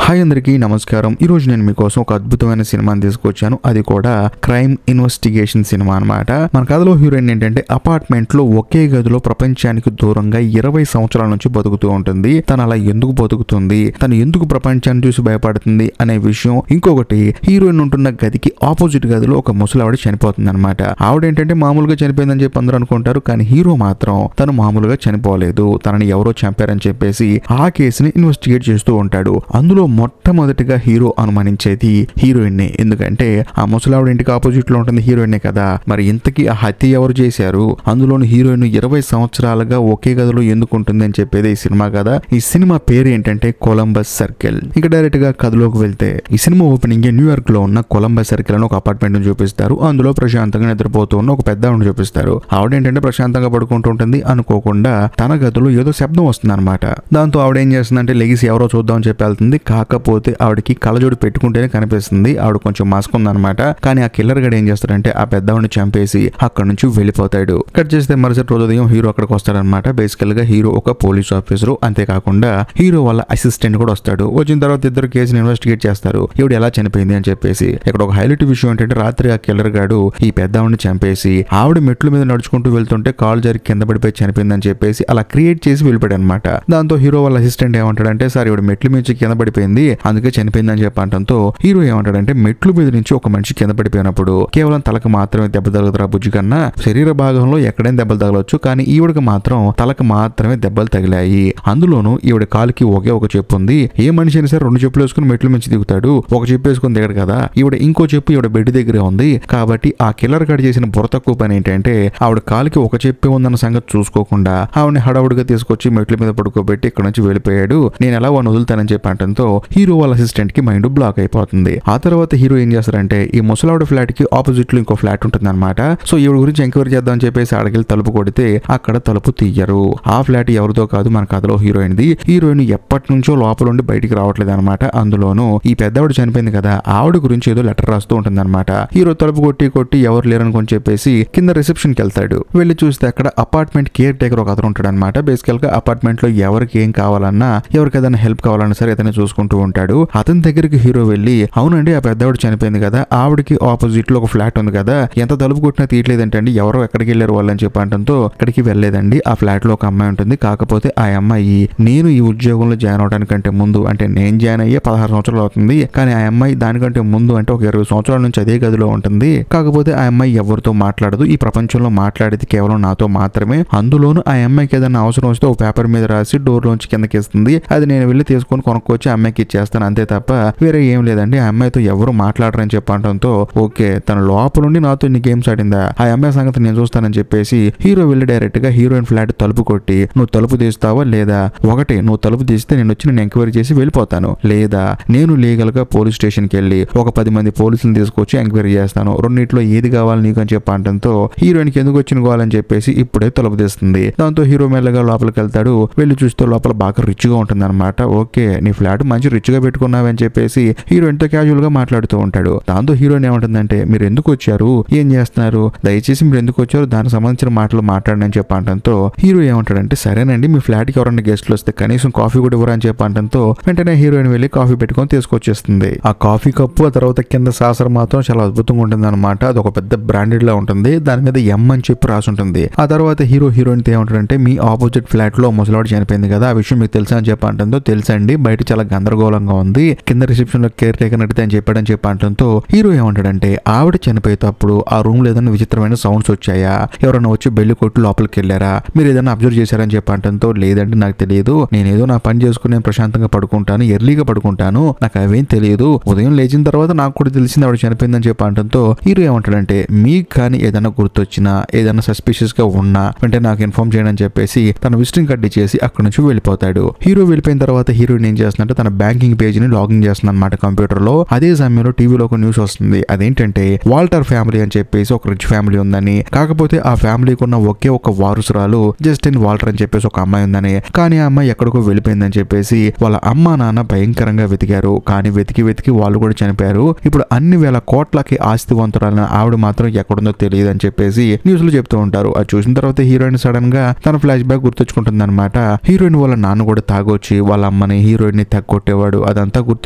Hi అందరికీ నమస్కారం. ఈ రోజు నేను మీకోసం ఒక అద్భుతమైన సినిమాని తీసుకొచ్చాను. అది కూడా క్రైమ్ ఇన్వెస్టిగేషన్ సినిమా అన్నమాట. మన కథలో హీరోయిన్ ఏంటంటే అపార్ట్మెంట్ లో ఒకే గదిలో ప్రపంచానికి దూరంగా 20 సంవత్సరాల నుంచి బతుకుతూ ఉంటుంది. తను అలా ఎందుకు బతుకుతుంది, తను ఎందుకు ప్రపంచాన్ని చూసి భయపడుతుంది అనే విషయం. ఇంకొకటి, హీరోయిన్ ఉంటున్న గదికి ఆపోజిట్ గదిలో ఒక ముసలావిడ చనిపోతుంది అనమాట. ఆవిడ ఏంటంటే మామూలుగా చనిపోయిందని చెప్పి అందరూ అనుకుంటారు, కానీ హీరో మాత్రం తను మామూలుగా చనిపోలేదు, తనని ఎవరో చంపారని చెప్పేసి ఆ కేసుని ఇన్వెస్టిగేట్ చేస్తూ ఉంటాడు. అందులో మొట్టమొదటిగా హీరో అనుమానించేది హీరోయిన్. ఎందుకంటే ఆ ముసలావిడ ఇంటికి ఆపోజిట్ లో ఉంటుంది హీరోయినే కదా. మరి ఇంతకీ ఆ హత్య ఎవరు చేశారు, అందులోని హీరోయిన్ 20 సంవత్సరాలుగా ఒకే గదిలో ఎందుకు ఉంటుంది అని చెప్పేది ఈ సినిమా కదా. ఈ సినిమా పేరు ఏంటంటే కొలంబస్ సర్కిల్. ఇక డైరెక్ట్ గా కథలోకి వెళ్తే, ఈ సినిమా ఓపెనింగ్ న్యూయార్క్ లో ఉన్న కొలంబస్ సర్కిల్ అని ఒక అపార్ట్మెంట్ ను చూపిస్తారు. అందులో ప్రశాంతంగా నిద్రపోతూ ఉన్న ఒక పెద్ద ఆవిడని చూపిస్తారు. ఆవిడ ఏంటంటే ప్రశాంతంగా పడుకుంటూ ఉంటుంది. అనుకోకుండా తన గదిలో ఏదో శబ్దం వస్తుంది అనమాట. దాంతో ఆవిడ ఏం చేస్తుందంటే లెగిసి ఎవరో చూద్దామని చెప్పి వెళ్తుంది. కాకపోతే ఆవిడకి కళ్ళజోడు పెట్టుకుంటేనే కనిపిస్తుంది. ఆవిడ కొంచెం మాస్క్ ఉందన్నమాట. కానీ ఆ కిల్లర్ గడు ఏం చేస్తాడంటే ఆ పెద్దవాడిని చంపేసి అక్కడ నుంచి వెళ్ళిపోతాడు. కట్ చేస్తే మరుసటి రోజు ఉదయం హీరో అక్కడికి వస్తాడనమాట. బేసికల్ గా హీరో ఒక పోలీస్ ఆఫీసర్, అంతేకాకుండా హీరో వాళ్ళ అసిస్టెంట్ కూడా వస్తాడు. వచ్చిన తర్వాత ఇద్దరు కేసుని ఇన్వెస్టిగేట్ చేస్తారు, ఈవిడ ఎలా చనిపోయింది అని చెప్పేసి. ఇక్కడ ఒక హైలైట్ విషయం ఏంటంటే రాత్రి ఆ కిల్లర్ గాడు ఈ పెద్దవాడిని చంపేసి ఆవిడ మెట్ల మీద నడుచుకుంటూ వెళ్తుంటే కాలు జారి కింద పడిపోయి చనిపోయిందని చెప్పేసి అలా క్రియేట్ చేసి వెళ్ళిపోయాడు అనమాట. దాంతో హీరో వాళ్ళ అసిస్టెంట్ ఏమంటాడంటే, సార్ ఈవిడ మెట్ల మీద కింద పడిపోయింది, అందుకే చనిపోయిందని చెప్పడంతో హీరో ఏమంటాడంటే, మెట్లు మీద నుంచి ఒక మనిషి కింద పడిపోయినప్పుడు కేవలం తలకు మాత్రమే దెబ్బ తగులుతురా బుజ్జి కన్నా, శరీర భాగంలో ఎక్కడైనా దెబ్బలు తగలవచ్చు, కానీ ఈవిడకి మాత్రం తలకు మాత్రమే దెబ్బలు తగిలాయి. అందులోనూ ఈవిడ కాలుకి ఒకే ఒక చెప్పు ఉంది. ఏ మనిషి అయినా సరే 2 చెప్పులు వేసుకుని మెట్ల నుంచి దిగుతాడు, ఒక చెప్పు వేసుకుని దిగడు కదా. ఈవిడ ఇంకో చెప్పు ఈవిడ బెడ్ దగ్గరే ఉంది. కాబట్టి ఆ కిల్లర్ గాడు చేసిన బుర్ర తక్కువ పని ఏంటంటే ఆవిడ కాలుకి ఒక చెప్పే ఉందన్న సంగతి చూసుకోకుండా ఆవిడని హడావుడిగా తీసుకొచ్చి మెట్ల మీద పడుకోబెట్టి ఇక్కడ నుంచి వెళ్ళిపోయాడు. నేను ఎలా వాడిని వదులుతానని చెప్పి అంటంతో హీరో వాళ్ళ అసిస్టెంట్ కి మైండ్ బ్లాక్ అయిపోతుంది. ఆ తర్వాత హీరో ఏం చేస్తారంటే ఈ ముసలావిడ ఫ్లాట్ కి ఆపోజిట్ లో ఇంకో ఫ్లాట్ ఉంటుంది అనమాట. సో ఈవిడ గురించి ఎంక్వైరీ చేద్దామని చెప్పేసి అడగిలి తలుపు కొడితే అక్కడ తలుపు తీయరు. ఆ ఫ్లాట్ ఎవరిదో కాదు, మన కథలో హీరోయిన్ది. హీరోయిన్ ఎప్పటి నుంచో లోపల ఉండి బయటికి రావట్లేదు అనమాట. అందులోనూ ఈ పెద్దవాడు చనిపోయింది కదా, ఆవిడ గురించి ఏదో లెటర్ రాస్తూ ఉంటుంది అనమాట. హీరో తలుపు కొట్టి ఎవరు లేరనుకొని చెప్పేసి కింద రిసెప్షన్ కి వెళ్తాడు. వెళ్ళి చూస్తే అక్కడ అపార్ట్మెంట్ కేర్ టేకర్ ఒక అతను ఉంటాడు అనమాట. బేసికల్ గా అపార్ట్మెంట్ లో ఎవరికి ఏం కావాలన్నా, ఎవరికి ఏదైనా హెల్ప్ కావాలన్నా సరే అతను చూసుకుంటూ ఉంటాడు. అతని దగ్గరికి హీరో వెళ్ళి, అవునండి ఆ పెద్దవాడు చనిపోయింది కదా, ఆవిడకి ఆపోజిట్ లో ఒక ఫ్లాట్ ఉంది కదా, ఎంత తలుపు కొట్టినా తీయట్లేదంటండి, ఎవరో ఎక్కడికి వెళ్ళారు వాళ్ళని చెప్పంటంతో ఇక్కడికి వెళ్ళలేదండి, ఆ ఫ్లాట్ లో ఒక అమ్మాయి ఉంటుంది. కాకపోతే ఆ అమ్మాయి నేను ఈ ఉద్యోగంలో జాయిన్ అవడానికంటే ముందు, అంటే నేను జాయిన్ అయ్యే 16 సంవత్సరాలు అవుతుంది, కానీ ఆ అమ్మాయి దానికంటే ముందు అంటే ఒక 20 సంవత్సరాల నుంచి అదే గదిలో ఉంటుంది. కాకపోతే ఆ అమ్మాయి ఎవరితో మాట్లాడదు, ఈ ప్రపంచంలో మాట్లాడేది కేవలం నాతో మాత్రమే. అందులోనూ ఆ అమ్మాయికి ఏదైనా అవసరం వస్తే ఒక పేపర్ మీద రాసి డోర్ లోంచి కిందకి ఇస్తుంది. అది నేను వెళ్ళి తీసుకొని కొనుక్కొచ్చి ఆ అమ్మాయికి ఇచ్చేస్తాను, అంతే తప్ప వేరే ఏం లేదండి. ఆ అమ్మాయితో ఎవరు మాట్లాడరని చెప్పడంతో ఓకే, తన లోపల నుండి నాతో ఇన్ని గేమ్స్ ఆడిందా, ఆ అమ్మాయి సంగతి నేను చూస్తానని చెప్పేసి హీరో వెళ్ళి డైరెక్ట్ గా హీరోయిన్ ఫ్లాట్ తలుపు కొట్టి, నువ్వు తలుపు తీస్తావా లేదా, ఒకటి నువ్వు తలుపు తీస్తే నేను వచ్చి నేను ఎంక్వైరీ చేసి వెళ్ళిపోతాను, లేదా నేను లీగల్ గా పోలీస్ స్టేషన్ కి వెళ్ళి ఒక 10 మంది పోలీసులను తీసుకొచ్చి ఎంక్వైరీ చేస్తాను, రెండిట్లో ఏది కావాలి నీకు అని చెప్పడంతో హీరోయిన్ కి ఎందుకు వచ్చిన కావాలని చెప్పేసి ఇప్పుడే తలుపు తీస్తుంది. దాంతో హీరో మెల్లగా లోపలికి వెళ్తాడు. వెళ్ళి చూస్తే లోపల బాగా రిచ్ గా ఉంటుంది అనమాట. ఓకే, నీ ఫ్లాట్ మంచి రిచ్ గా పెట్టుకున్నావని చెప్పేసి హీరోయిన్ తో క్యాజువల్ గా మాట్లాడుతూ ఉంటాడు. దాంతో హీరోయిన్ ఏమంటుందంటే, మీరు ఎందుకు వచ్చారు, ఏం చేస్తున్నారు, దయచేసి మీరు ఎందుకు వచ్చారు, దానికి సంబంధించిన మాటలు మాట్లాడని చెప్పడంతో హీరో ఏమంటాడంటే, సరేనండి మీ ఫ్లాట్ కి ఎవరైనా గెస్ట్లు వస్తే కనీసం కాఫీ కూడా ఇవ్వరా అని చెప్పడంతో వెంటనే హీరోయిన్ వెళ్ళి కాఫీ పెట్టుకొని తీసుకొచ్చేస్తుంది. ఆ కాఫీ కప్పు ఆ తర్వాత కింద సాసర్ మాత్రం చాలా అద్భుతంగా ఉంటుంది అనమాట. అది ఒక పెద్ద బ్రాండెడ్ లా ఉంటుంది, దాని మీద ఎం అని చెప్పి రాసి ఉంటుంది. ఆ తర్వాత హీరోయిన్ తో ఏమంటాడంటే, మీ ఆపోజిట్ ఫ్లాట్ లో ముసలాడు చనిపోయింది కదా, ఆ విషయం మీకు తెలుసా అని చెప్పడంతో తెలుసండి, బయట చాలా గందరగోళంగా ఉంది, కింద రిసెప్షన్ లో కేర్ టేకర్ అడిగితే అని చెప్పాడని చెప్పడంతో హీరో ఏమంటాడంటే, ఆవిడ చనిపోయేటప్పుడు ఆ రూమ్ లో ఏదైనా విచిత్రమైన సౌండ్స్ వచ్చాయా, ఎవరైనా వచ్చి బెల్లి కొట్టి లోపలికి వెళ్ళారా, మీరు ఏదైనా అబ్జర్వ్ చేశారని చెప్పడంతో లేదండి నాకు తెలియదు, నేనేదో నా పని చేసుకుని నేను ప్రశాంతంగా పడుకుంటాను, ఎర్లీగా పడుకుంటాను, నాకు అవేం తెలియదు, ఉదయం లేచిన తర్వాత నాకు కూడా తెలిసింది ఆవిడ చనిపోయిందని చెప్పడంతో హీరో ఏమంటాడంటే, మీకు కానీ ఏదైనా గుర్తొచ్చినా ఏదైనా సస్పిషియస్ గా ఉన్నా వెంటనే నాకు ఇన్ఫార్మ్ చేయడం అని చెప్పేసి తన విజిటింగ్ కార్డు ఇచ్చేసి అక్కడ నుంచి వెళ్ళిపోతాడు. హీరో వెళ్ళిపోయిన తర్వాత హీరోయిన్ ఏం చేస్తుందంటే తన బ్యాంకింగ్ పేజీని లాగిన్ చేస్తుంది అనమాట కంప్యూటర్ లో. అదే సమయంలో టీవీలో ఒక న్యూస్ వస్తుంది. అదేంటంటే వాల్టర్ ఫ్యామిలీ అని చెప్పేసి ఒక రిచ్ ఫ్యామిలీ ఉందని, కాకపోతే ఆ ఫ్యామిలీకి ఉన్న ఒకే ఒక వారసురాలు జస్టిన్ వాల్టర్ అని చెప్పేసి ఒక అమ్మాయి ఉందని, కానీ ఆ అమ్మాయి ఎక్కడికో వెళ్ళిపోయిందని చెప్పేసి వాళ్ళ అమ్మా నాన్న భయంకరంగా వెతికారు, కానీ వెతికి వాళ్ళు కూడా చనిపోయారు. ఇప్పుడు అన్ని వేల కోట్లకి ఆస్తివంతురాలైన ఆవిడ మాత్రం ఎక్కడుందో తెలియదు అని చెప్పేసి న్యూస్ లో చెప్తూ ఉంటారు. అది చూసిన తర్వాత హీరోయిన్ సడన్ గా తన ఫ్లాష్ బ్యాక్ గుర్తొచ్చుకుంటుంది అనమాట. హీరోయిన్ వాళ్ళ నాన్న కూడా తాగొచ్చి వాళ్ళ అమ్మని హీరోయిన్ ని తగ్గొట్టే ఉండేవాడు. అదంతా గుర్తు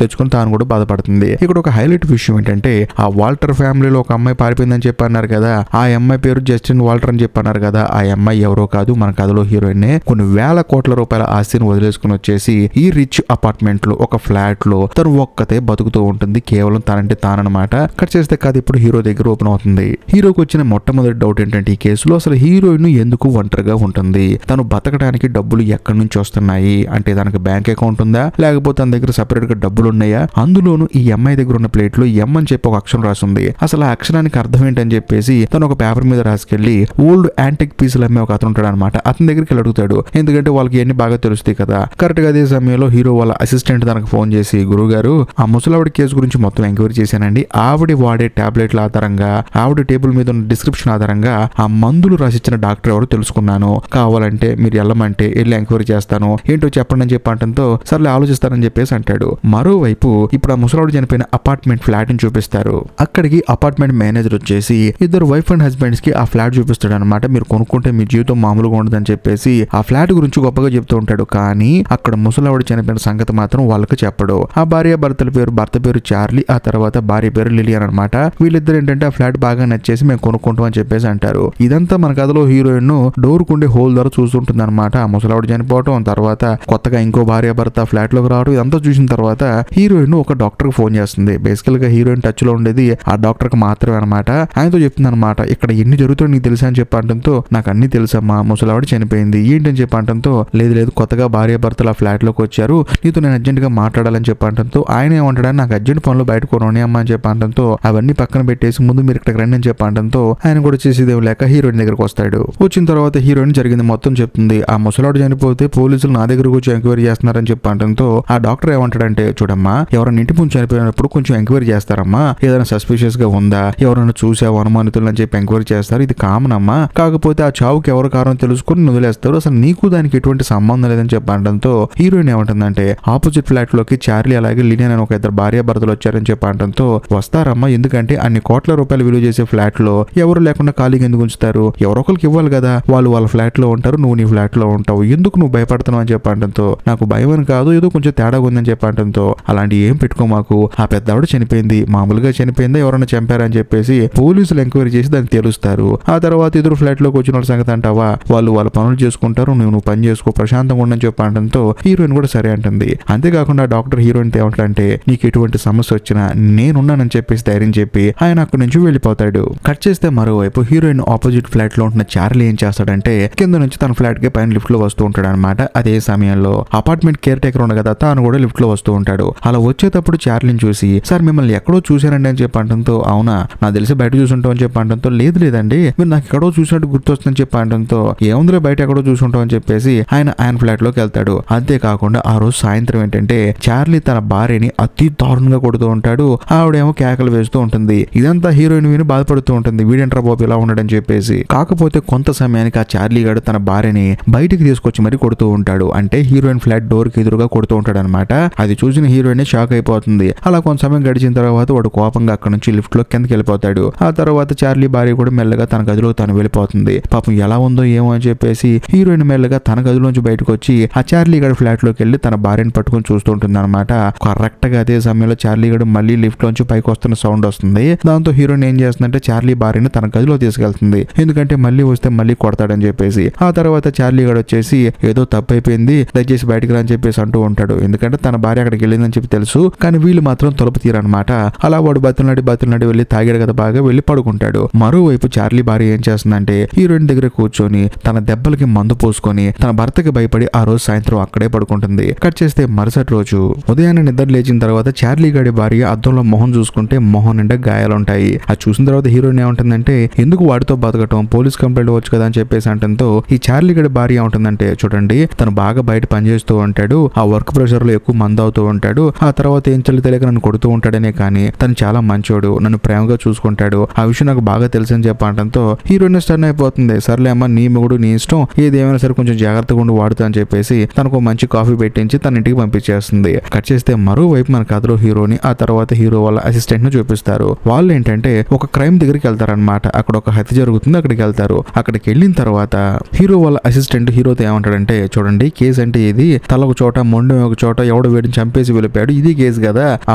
తెచ్చుకుని తాను కూడా బాధపడుతుంది. ఇక్కడ ఒక హైలైట్ విషయం ఏంటంటే ఆ వాల్టర్ ఫ్యామిలీలో ఒక అమ్మాయి పారిపోయిందని చెప్పన్నారు కదా, ఆ అమ్మాయి పేరు జస్టిన్ వాల్టర్ అని చెప్పన్నారు కదా, ఆ అమ్మాయి ఎవరో కాదు, మన కథలో హీరోయిన్ కొన్ని వేల కోట్ల రూపాయల ఆస్తిని వదిలేసుకుని వచ్చేసి ఈ రిచ్ అపార్ట్మెంట్ లో ఒక ఫ్లాట్ లో తను ఒక్కతే బతుకుతూ ఉంటుంది. కేవలం తనంటే తాననమాట. కట్ చేస్తే కథ ఇప్పుడు హీరో దగ్గర ఓపెన్ అవుతుంది. హీరోకి వచ్చిన మొట్టమొదటి డౌట్ ఏంటంటే ఈ కేసులో అసలు హీరోయిన్ ఎందుకు ఒంటరిగా ఉంటుంది, తను బతకడానికి డబ్బులు ఎక్కడి నుంచి వస్తున్నాయి అంటే దానికి బ్యాంక్ అకౌంట్ ఉందా, లేకపోతే తన దగ్గర సపరేట్ గా డబ్బులు ఉన్నాయా, అందులోను ఈ అమ్మాయి దగ్గర ఉన్న ప్లేట్ లో ఎం అని చెప్పి ఒక అక్షరం రాసింది. అసలు ఆ అక్షరానికి అర్థం ఏంటని చెప్పేసి తను ఒక పేపర్ మీద రాసుకెళ్లి ఓల్డ్ యాంటిక్ పీసులు అమ్మే ఒక అతను ఉంటాడు అనమాట. అతని దగ్గరికి వెళ్ళి అడుగుతాడు, ఎందుకంటే వాళ్ళకి ఎన్ని బాగా తెలుస్తాయి కదా. కరెక్ట్ గా అదే సమయంలో హీరో వాళ్ళ అసిస్టెంట్ తనకు ఫోన్ చేసి, గురుగారు ఆ ముసలావిడ కేసు గురించి మొత్తం ఎంక్వైరీ చేశానండి, ఆవిడ వాడే టాబ్లెట్ల ఆధారంగా ఆవిడ టేబుల్ మీద ఉన్న డిస్క్రిప్షన్ ఆధారంగా ఆ మందులు రాసిచ్చిన డాక్టర్ ఎవరో తెలుసుకున్నాను, కావాలంటే మీరు వెళ్ళమంటే వెళ్ళి ఎంక్వైరీ చేస్తాను, ఏంటో చెప్పండి అని చెప్పంటంతో సర్లే ఆలోచిస్తానని చెప్పేసి అంటాడు. మరోవైపు ఇప్పుడు ఆ ముసలావిడ చనిపోయిన అపార్ట్మెంట్ ఫ్లాట్ ని చూపిస్తారు. అక్కడికి అపార్ట్మెంట్ మేనేజర్ వచ్చేసి ఇద్దరు వైఫ్ అండ్ హస్బెండ్స్ కి ఆ ఫ్లాట్ చూపిస్తాడు అనమాట. మీరు కొనుక్కుంటే మీ జీవితం మామూలుగా ఉండదని చెప్పేసి ఆ ఫ్లాట్ గురించి గొప్పగా చెప్తూ ఉంటాడు. కానీ అక్కడ ముసలావిడ చనిపోయిన సంగతి మాత్రం వాళ్ళకి చెప్పడు. ఆ భార్య భర్తల పేరు, భర్త పేరు చార్లీ, ఆ తర్వాత భార్య పేరు లిలియన్ అనమాట. వీళ్ళిద్దరు ఏంటంటే ఆ ఫ్లాట్ బాగా నచ్చేసి మేము కొనుక్కుంటాం అని చెప్పేసి అంటారు. ఇదంతా మన కథలో హీరోయిన్ డోర్ కుండే హోల్ ద్వారా చూస్తుంటుంది అనమాట. ఆ ముసలావిడ చనిపోవటం, తర్వాత కొత్తగా ఇంకో భార్య భర్త ఫ్లాట్ లోకి రావడం, ఇదంతా చూసిన తర్వాత హీరోయిన్ ఒక డాక్టర్ కి ఫోన్ చేస్తుంది. బేసికల్ గా హీరోయిన్ టచ్ లో ఉండేది ఆ డాక్టర్ కి మాత్రమే అనమాట. ఆయనతో చెప్తుంది అనమాట, ఇక్కడ ఎన్ని జరుగుతాయో నీకు తెలుసా అని చెప్పడంతో నాకు అన్ని తెలుసమ్మా, ముసలావిడ చనిపోయింది ఏంటని చెప్పడంతో లేదు కొత్తగా భార్య భర్తలు ఆ ఫ్లాట్ లోకి వచ్చారు, నీతో నేను అర్జెంట్ గా మాట్లాడాలని చెప్పడంతో ఆయన ఏమంటాడని నాకు అర్జెంట్ పనులు బయట కొనని అమ్మా అని చెప్పడంతో అవన్నీ పక్కన పెట్టేసి ముందు మీరు ఇక్కడికి రండి అని చెప్పడంతో ఆయన కూడా చేసేదేం లేక హీరోయిన్ దగ్గరకు వస్తాడు. వచ్చిన తర్వాత హీరోయిన్ జరిగింది మొత్తం చెప్తుంది. ఆ ముసలావిడ చనిపోతే పోలీసులు నా దగ్గరకు వచ్చి ఎంక్వైరీ చేస్తున్నారని చెప్పడంతో ఆ డాక్టర్ ఏమంటాడంటే, చూడమ్మా ఎవరైనా ఇంటి ముందు చనిపోయినప్పుడు కొంచెం ఎంక్వైరీ చేస్తారమ్మా, ఏదైనా సస్పిషియస్ గా ఉందా, ఎవరైనా చూసావు అనుమానితులు అని చెప్పి ఎంక్వైరీ చేస్తారు, ఇది కామన్ అమ్మా, కాకపోతే ఆ చావుకి ఎవరు కారణం తెలుసుకుని వదిలేస్తారు, అసలు నీకు దానికి ఎటువంటి సంబంధం లేదని చెప్పడంతో హీరోయిన్ ఏమంటుందంటే ఆపోజిట్ ఫ్లాట్ లోకి చార్లీ అలాగే లిలియన్ అని ఒక ఇద్దరు భార్య భర్తలు వచ్చారని చెప్పడంతో వస్తారమ్మా, ఎందుకంటే అన్ని కోట్ల రూపాయలు విలువ చేసే ఫ్లాట్ లో ఎవరు లేకుండా ఖాళీగా ఎందుకు ఉంచుతారు, ఎవరొకరికి ఇవ్వాలి కదా, వాళ్ళు వాళ్ళ ఫ్లాట్ లో ఉంటారు, నువ్వు నీ ఫ్లాట్ లో ఉంటావు, ఎందుకు నువ్వు భయపడుతున్నావు అని చెప్పడంతో నాకు భయం అని కాదు, ఏదో కొంచెం తేడా ఉందని చెప్పడంతో అలాంటి ఏం పెట్టుకో మాకు, ఆ పెద్ద ఆవిడ చనిపోయింది, మామూలుగా చనిపోయిందా ఎవరైనా చంపారని చెప్పేసి పోలీసులు ఎంక్వైరీ చేసి దాన్ని తెలుస్తారు. ఆ తర్వాత ఎదురు ఫ్లాట్ లోకి వచ్చిన వాళ్ళ సంగతి అంటావా, వాళ్ళు వాళ్ళ పనులు చేసుకుంటారు, నువ్వు పని చేసుకో, ప్రశాంతంగా ఉండని చెప్పడంతో హీరోయిన్ కూడా సరే అంటుంది. అంతేకాకుండా డాక్టర్ హీరోయిన్ ఏమంటే నీకు ఎటువంటి సమస్య వచ్చినా నేనున్నానని చెప్పేసి ధైర్యం చెప్పి ఆయన అక్కడి నుంచి వెళ్ళిపోతాడు. కట్ చేస్తే మరోవైపు హీరోయిన్ ఆపోజిట్ ఫ్లాట్ లో ఉంటున్న చార్లీ ఏం చేస్తాడంటే కింద నుంచి తన ఫ్లాట్ కి పైన లిఫ్ట్ లో వస్తూ ఉంటాడు అనమాట. అదే సమయంలో అపార్ట్మెంట్ కేర్ టేకర్ ఉంది కదా, తాను కూడా లిఫ్ట్ లో వస్తూ ఉంటాడు. అలా వచ్చేటప్పుడు చార్లీని చూసి సార్ మిమ్మల్ని ఎక్కడో చూశానండి అని చెప్పడంతో అవునా నాకు తెలిసి బయట చూసుంటాం అని చెప్పడంతో లేదండి మీరు నాకు ఎక్కడో చూసినట్టు గుర్తొస్తుందని చెప్పడంతో ఏముందిలే బయట ఎక్కడో చూసుంటాం అని చెప్పేసి ఆయన ఫ్లాట్ లోకి వెళ్తాడు. అంతేకాకుండా ఆ రోజు సాయంత్రం ఏంటంటే చార్లీ తన భార్యని అతి దారుణంగా కొడుతూ ఉంటాడు. ఆవిడేమో కేకలు వేస్తూ ఉంటుంది. ఇదంతా హీరోయిన్ విని బాధపడుతూ ఉంటుంది, వీడెంట్రా బాబు ఇలా ఉండడని చెప్పేసి. కాకపోతే కొంత సమయానికి ఆ చార్లీ గాడు తన భార్యని బయటికి తీసుకొచ్చి మరి కొడుతూ ఉంటాడు. అంటే హీరోయిన్ ఫ్లాట్ డోర్ కి ఎదురుగా కొడుతూ ఉంటాడు అనమాట. అది చూసిన హీరోయిన్ షాక్ అయిపోతుంది. అలా కొంత సమయం గడిచిన తర్వాత వాడు కోపంగా అక్కడ నుంచి లిఫ్ట్ లో కిందకి వెళ్ళిపోతాడు. ఆ తర్వాత చార్లీ భార్య కూడా మెల్లగా తన గదిలో తను వెళ్ళిపోతుంది. పాపం ఎలా ఉందో ఏమో అని చెప్పేసి హీరోయిన్ మెల్లగా తన గదిలోంచి బయటకు వచ్చి ఆ చార్లీ గడి ఫ్లాట్ లోకి వెళ్ళి తన భార్యని పట్టుకుని చూస్తూ ఉంటుంది అనమాట. కరెక్ట్ గా అదే సమయంలో చార్లీ గడు మళ్ళీ లిఫ్ట్ లోంచి పైకి వస్తున్న సౌండ్ వస్తుంది. దాంతో హీరోయిన్ ఏం చేస్తుందంటే చార్లీ భార్యని తన గదిలో తీసుకెళ్తుంది, ఎందుకంటే మళ్ళీ వస్తే మళ్ళీ కొడతాడని చెప్పేసి. ఆ తర్వాత చార్లీ గడు వచ్చేసి ఏదో తప్పు అయిపోయింది దయచేసి బయటకు రా అని చెప్పేసి అంటూ ఉంటాడు. ఎందుకంటే తన భార్య అక్కడికి వెళ్ళిందని చెప్పి తెలుసు, కానీ వీళ్ళు మాత్రం తలుపు తీరనమాట. అలా వాడు బతులాడి వెళ్ళి తాగాడు కదా బాగా వెళ్ళి పడుకుంటాడు. మరోవైపు చార్లీ భార్య ఏం చేస్తుందంటే హీరోయిన్ దగ్గర కూర్చొని తన దెబ్బలకి మందు పోసుకొని తన భర్తకి భయపడి ఆ రోజు సాయంత్రం అక్కడే పడుకుంటుంది. కట్ చేస్తే మరుసటి రోజు ఉదయాన్నే నిద్ర లేచిన తర్వాత చార్లీ గడి భార్య అద్దంలో మొహం చూసుకుంటే మొహం నిండా గాయాలుంటాయి. అది చూసిన తర్వాత హీరోయిన్ ఏమంటుందంటే ఎందుకు వాడితో బతకటం, పోలీస్ కంప్లైంట్ వచ్చు కదా అని చెప్పేసి అంటంతో ఈ చార్లీ గడి భార్య ఏమంటుందంటే చూడండి తను బాగా బయట పనిచేస్తూ ఉంటాడు, ఆ వర్క్ ప్రెషర్ లో ఎక్కువ మందు అవుతూ ఉంటాడు, ఆ తర్వాత ఏం చల్లి తెలియక నన్ను కొడుతూ ఉంటాడనే కానీ తను చాలా మంచోడు, నన్ను ప్రేమగా చూసుకుంటాడు, ఆ విషయం నాకు బాగా తెలుసు అని చెప్పడంతో హీరోయిన్ స్టర్న్ అయిపోతుంది. సర్లే అమ్మ నీ మొగుడు నీ ఇష్టం, ఏదేమైనా సరే కొంచెం జాగ్రత్తగా ఉండి వాడుతా అని చెప్పేసి తనకు మంచి కాఫీ పెట్టించి తన ఇంటికి పంపించేస్తుంది. కట్ చేస్తే మరోవైపు మన కథలో హీరోని ఆ తర్వాత హీరో వాళ్ళ అసిస్టెంట్ ను చూపిస్తారు. వాళ్ళు ఏంటంటే ఒక క్రైమ్ దగ్గరికి వెళ్తారనమాట. అక్కడ ఒక హత్య జరుగుతుంది, అక్కడికి వెళ్తారు. అక్కడికి వెళ్ళిన తర్వాత హీరో వాళ్ళ అసిస్టెంట్ హీరోతో ఏమంటాడంటే చూడండి కేసు అంటే ఇది తల ఒక చోట మొండెం ఒక చోట ఎవడో ఎవడో వీడిని చంపేసి వెళ్ళిపోయాడు, ఇది కేసు కదా, ఆ